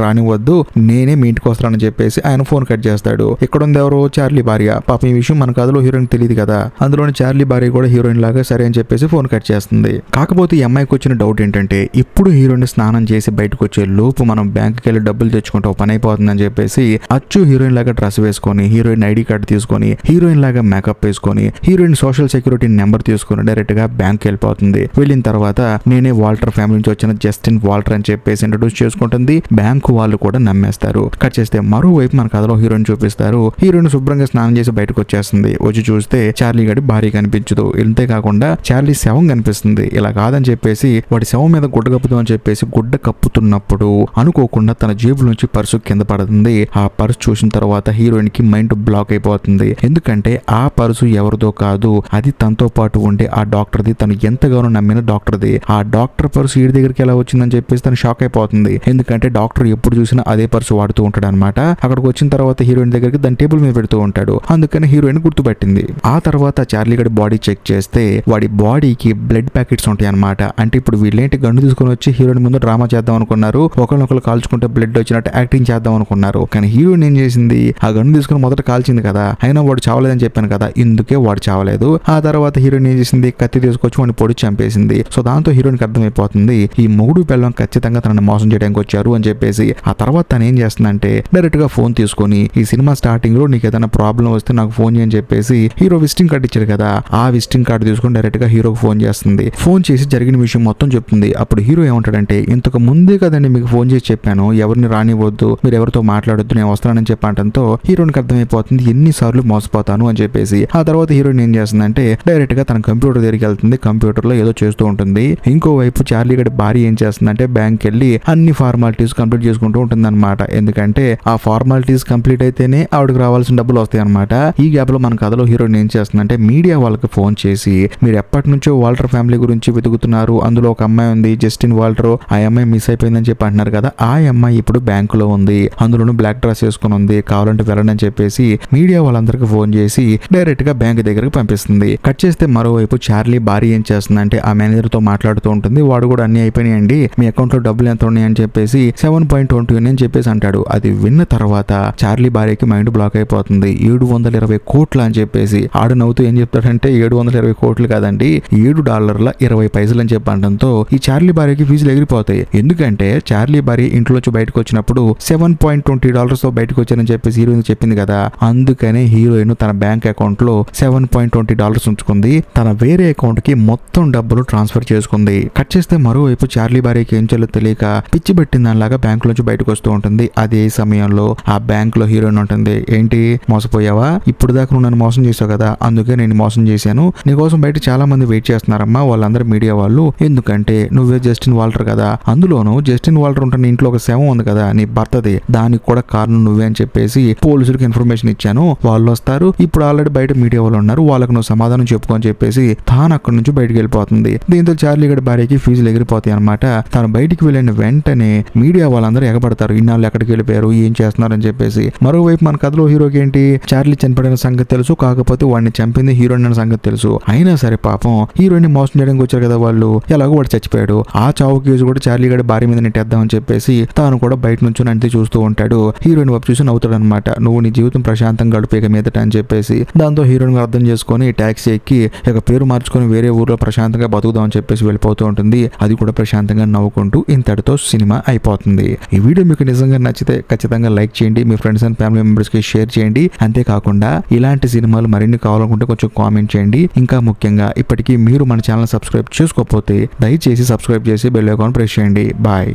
రానివ్వద్దు, నేనే మీ ఇంటికి వస్తానని చెప్పేసి ఆయన ఫోన్ కట్ చేస్తాడు. ఇక్కడ ఉంది ఎవరో చార్లీ భార్య. పాప ఈ విషయం మన కథలో హీరోయిన్ తెలియదు కదా, అందులోని చార్లీ భార్య కూడా హీరోయిన్ లాగా సరే అని చెప్పేసి ఫోన్ కట్ చేస్తుంది. కాకపోతే ఈ అమ్మాయికి వచ్చిన డౌట్ ఏంటంటే ఇప్పుడు హీరోయిన్ స్నానం చేసి బయటకు వచ్చే లోపు మనం బ్యాంకుకి వెళ్ళి డబ్బులు తెచ్చుకుంటే పని అయిపోతుందని చెప్పేసి అచ్చు హీరోయిన్ లాగా డ్రెస్ వేసుకొని హీరోయిన్ ఐడి కార్డు తీసుకొని హీరోయిన్ లాగా మేకప్ వేసుకొని హీరోయిన్ సోషల్ సెక్యూరిటీ నెంబర్ తీసుకొని డైరెక్ట్ గా బ్యాంక్ వెళ్ళిపోతుంది. వెళ్ళిన తర్వాత నేనే వాల్టర్ ఫ్యామిలీ నుంచి వచ్చిన జస్టిన్ వాల్టర్ అని చెప్పేసి ఇంట్రడ్యూస్ చేసుకుంటుంది. బ్యాంకు వాళ్ళు కూడా నమ్మేస్తారు. కట్ చేస్తే మరోవైపు మన కథలో హీరోయిన్ చూపిస్తారు. హీరోయిన్ శుభ్రంగా స్నానం చేసి బయటకు వచ్చేస్తుంది. వచ్చి చూస్తే చార్లీ గడి భార్య కనిపించదు. ఇంతే కాకుండా చార్లీ శవం కనిపిస్తుంది. ఇలా కాదని చెప్పేసి వాడి శవం మీద గుడ్డ కప్పుదాం అని చెప్పేసి గుడ్డ కప్పుతున్నప్పుడు అనుకోకుండా తన జేబు నుంచి పర్సు కింద పడుతుంది. ఆ పర్సు చూసిన తర్వాత హీరోయిన్ కి మైండ్ బ్లాక్ అయిపోతుంది. ఎందుకంటే ఆ పర్సు ఎవరిదో కాదు, అది తనతో పాటు ఉండే ఆ డాక్టర్ది, తను ఎంతగానో నమ్మిన డాక్టర్ది. ఆ డాక్టర్ పర్సు ఈ దగ్గరికి ఎలా వచ్చిందని చెప్పేసి తను షాక్ అయిపోతుంది. ఎందుకంటే డాక్టర్ ఎప్పుడు చూసినా అదే పర్సు వాడుతూ ఉంటాడు అనమాట. అక్కడికి వచ్చిన తర్వాత హీరోయిన్ దగ్గరికి దాని టేబుల్ మీద పెడుతూ ఉంటాడు. అందుకని హీరోయిన్ గుర్తుపట్టింది. ఆ తర్వాత చార్లీ గడి బాడీ చెక్ చేస్తే వాడి బాడీకి బ్లడ్ ప్యాకెట్స్ ఉంటాయి అనమాట. అంటే ఇప్పుడు వీళ్ళేంటి గన్ను తీసుకుని వచ్చి హీరోయిన్ ముందు డ్రామా చేద్దాం అనుకున్నారు, ఒకరినొకరు కాల్చుకుంటే బ్లడ్ వచ్చినట్టు యాక్టింగ్ చేద్దాం అనుకున్నారు. కానీ హీరోయిన్ ఏం చేసింది, ఆ గన్ను తీసుకుని మొదట కాల్చింది కదా, అయినా వాడు చావలేదని చెప్పాను కదా, ఇందుకే వాడు చావలేదు. ఆ తర్వాత హీరోయిన్ ఏం చేసింది, కత్తి తీసుకొచ్చి వాడిని పొడి చంపేసింది. సో దాంతో హీరోయిన్ కి అర్థమైపోతుంది ఈ మొగుడు పిల్లం ఖచ్చితంగా తనని మోసం చేయడానికి వచ్చారు అని చెప్పేసి. ఆ తర్వాత తను ఏం చేస్తుందంటే డైరెక్ట్ గా ఫోన్ తీసుకొని ఈ సినిమా స్టార్టింగ్ లో నీకు ఏదైనా ప్రాబ్లం వస్తే నాకు ఫోన్ చేయని చెప్పేసి హీరో విజిటింగ్ కార్డు ఇచ్చాడు కదా, ఆ విజిటింగ్ కార్డు తీసుకొని డైరెక్ట్ గా హీరోకి ఫోన్ చేస్తుంది. ఫోన్ చేసి జరిగిన విషయం మొత్తం చెప్తుంది. అప్పుడు హీరో ఏమంటాడంటే, ఇంతకు ముందే కదండి మీకు ఫోన్ చేసి చెప్పాను ఎవరిని రానివ్వద్దు, మీరు ఎవరితో మాట్లాడొద్దు, నేను వస్తానని చెప్పంటంతో హీరోయిన్కి అర్థమైపోతుంది ఎన్నిసార్లు మోసపోతాను అని చెప్పేసి. ఆ తర్వాత హీరోయిన్ ఏం చేస్తుందంటే డైరెక్ట్ గా తన కంప్యూటర్ దగ్గరికి వెళ్తుంది. కంప్యూటర్ లో ఏదో చేస్తూ ఉంటుంది. ఇంకోవైపు చార్లీ గడి భార్య ఏం చేస్తుందంటే బ్యాంక్ వెళ్ళి అన్ని ఫార్మాలిటీస్ కంప్లీట్ చేసుకుంటూ ఉంటుంది అనమాట. ఎందుకంటే ఆ ఫార్మాలిటీస్ కంప్లీట్ అయితేనే ఆవిడకి రావాల్సిన డబ్బులు వస్తాయి అనమాట. ఈ గ్యాప్ లో మన కథలో హీరోయిన్ ఏం చేస్తుందంటే మీడియా వాళ్ళకి ఫోన్ చేసి మీరు ఎప్పటి నుంచో వాల్టర్ ఫ్యామిలీ గురించి వెతుకుతున్నారు, అందులో ఒక అమ్మాయి ఉంది జస్టిన్ వాల్టర్, ఆ అమ్మాయి మిస్ అయిపోయిందని చెప్పి అంటున్నారు కదా, ఆ అమ్మాయి ఇప్పుడు బ్యాంకులో ఉంది, అందులోనూ బ్లాక్ డ్రెస్ వేసుకుని ఉంది, కావాలంటే వెళ్ళండి అని చెప్పేసి మీడియా వాళ్ళందరికీ ఫోన్ చేసి డైరెక్ట్ గా బ్యాంక్ దగ్గరికి పంపిస్తుంది. కట్ చేస్తే మరోవైపు చార్లీ భార్య ఏం చేస్తుందంటే ఆ మేనేజర్ తో మాట్లాడుతూ ఉంటుంది. వాడు కూడా అన్ని అయిపోయినాయండి, మీ అకౌంట్ లో డబ్బులు ఎంత ఉన్నాయి అని చెప్పేసి 7.20 అని చెప్పేసి అంటాడు. అది విన్న తర్వాత చార్లీ భార్యకి మైండ్ బ్లాక్ అయిపోతుంది. 720 కోట్లు అని చెప్పేసి. ఆడు నవ్వుతూ ఏం చెప్తాడంటే 720 కోట్లు కాదండి, $7.20 అని చెప్పి అనడంతో ఈ చార్లీ భార్యకి ఫీజులు ఎగిరిపోతాయి. ఎందుకంటే చార్లీ భార్య ఇంట్లోంచి బయటకు వచ్చినప్పుడు $7.20 తో బయటకు వచ్చారని చెప్పేసి హీరోయిన్ చెప్పింది కదా, అందుకనే హీరోయిన్ తన బ్యాంక్ అకౌంట్ లో $7.20 ఉంచుకుంది. తన వేరే అకౌంట్ కి మొత్తం డబ్బులు ట్రాన్స్ఫర్ చేసుకుంది. కట్ చేస్తే మరోవైపు చార్లీ భార్యకి ఏం చేయాలో తెలియక పిచ్చి పెట్టిన దానిలాగా బ్యాంక్ లోంచి బయటకు వస్తూ ఉంటుంది. అదే సమయంలో ఆ బ్యాంక్ లో హీరోయిన్ ఉంటుంది. ఏంటి మోసపోయావా, ఇప్పుడు దాకా నువ్వు నన్ను మోసం చేసావు కదా, అందుకే నేను మోసం చేశాను, నీకోసం బయట చాలా మంది వెయిట్ చేస్తున్నారమ్మా, వాళ్ళందరూ మీడియా వాళ్ళు, ఎందుకంటే నువ్వే జస్టిన్ వాల్టర్ కదా, అందులోనూ జస్టిన్ వాల్టర్ ఉంటున్న ఇంట్లో ఒక శవం ఉంది కదా నీ భర్తది, దానికి కూడా కారణం నువ్వే అని చెప్పేసి పోలీసులకు ఇన్ఫర్మేషన్ ఇచ్చాను, వాళ్ళు వస్తారు, ఇప్పుడు ఆల్రెడీ బయట మీడియా వాళ్ళు ఉన్నారు, వాళ్ళకు నువ్వు సమాధానం చెప్పుకో అని చెప్పేసి తాను అక్కడి నుంచి బయటకు వెళ్ళిపోతుంది. దీంతో చార్లీ గడి భార్యకి ఫీజులు ఎగిరిపోతాయి అనమాట. తను బయటికి వెళ్ళిన వెంటనే మీడియా వాళ్ళందరూ ఎగబడతారు, ఇన్నాళ్ళు ఎక్కడికి వెళ్ళిపోయారు, ఏం చేస్తున్నారని చెప్పేసి. మరోవైపు మన కథలో హీరోకి ఏంటి, చార్లీ చనిపోయిన సంగతి తెలుసు, కాకపోతే వాడిని చంపింది హీరోయిన్ అనే సంగతి తెలుసు. అయినా సరే పాపం హీరోయిన్ మోసం చేయడానికి వచ్చారు కదా వాళ్ళు, ఎలాగో వాడు చచ్చిపోయాడు, ఆ చావు కేసు కూడా చార్లీ గడి భార్య మీద నెట్టేద్దామని చెప్పేసి తాను కూడా బయట నుంచి అంతే చూస్తూ ఉంటాడు. హీరోయిన్ వైపు చూసి నవ్వుతాడు అనమాట, నువ్వు నీ జీవితం ప్రశాంతంగా గడుపు ఇక మీదట అని చెప్పేసి. దాంతో హీరోయిన్ అర్థం చేసుకొని టాక్సీ ఎక్కి ఇక పేరు మార్చుకొని వేరే ఊర్లో ప్రశాంతంగా బతుకుదాం అని చెప్పేసి వెళ్ళిపోతూ ఉంటుంది. అది కూడా ప్రశాంతంగా నవ్వుకుంటూ. ఇంతటితో సినిమా అయిపోతుంది. ఈ వీడియో మీకు నిజంగా నచ్చితే ఖచ్చితంగా లైక్ చేయండి, మీ ఫ్రెండ్స్ అండ్ ఫ్యామిలీ మెంబర్స్ కి షేర్ చేయండి. అంతేకాకుండా ఇలాంటి సినిమాలు మరిన్ని కావాలనుకుంటే కొంచెం కామెంట్ చేయండి. ఇంకా ముఖ్యంగా ఇప్పటికీ మీరు మన ఛానల్ సబ్స్క్రైబ్ చేసుకోకపోతే దయచేసి సబ్స్క్రైబ్ చేసి బెల్ ఐకాన్ ప్రెస్ చేయండి. బాయ్.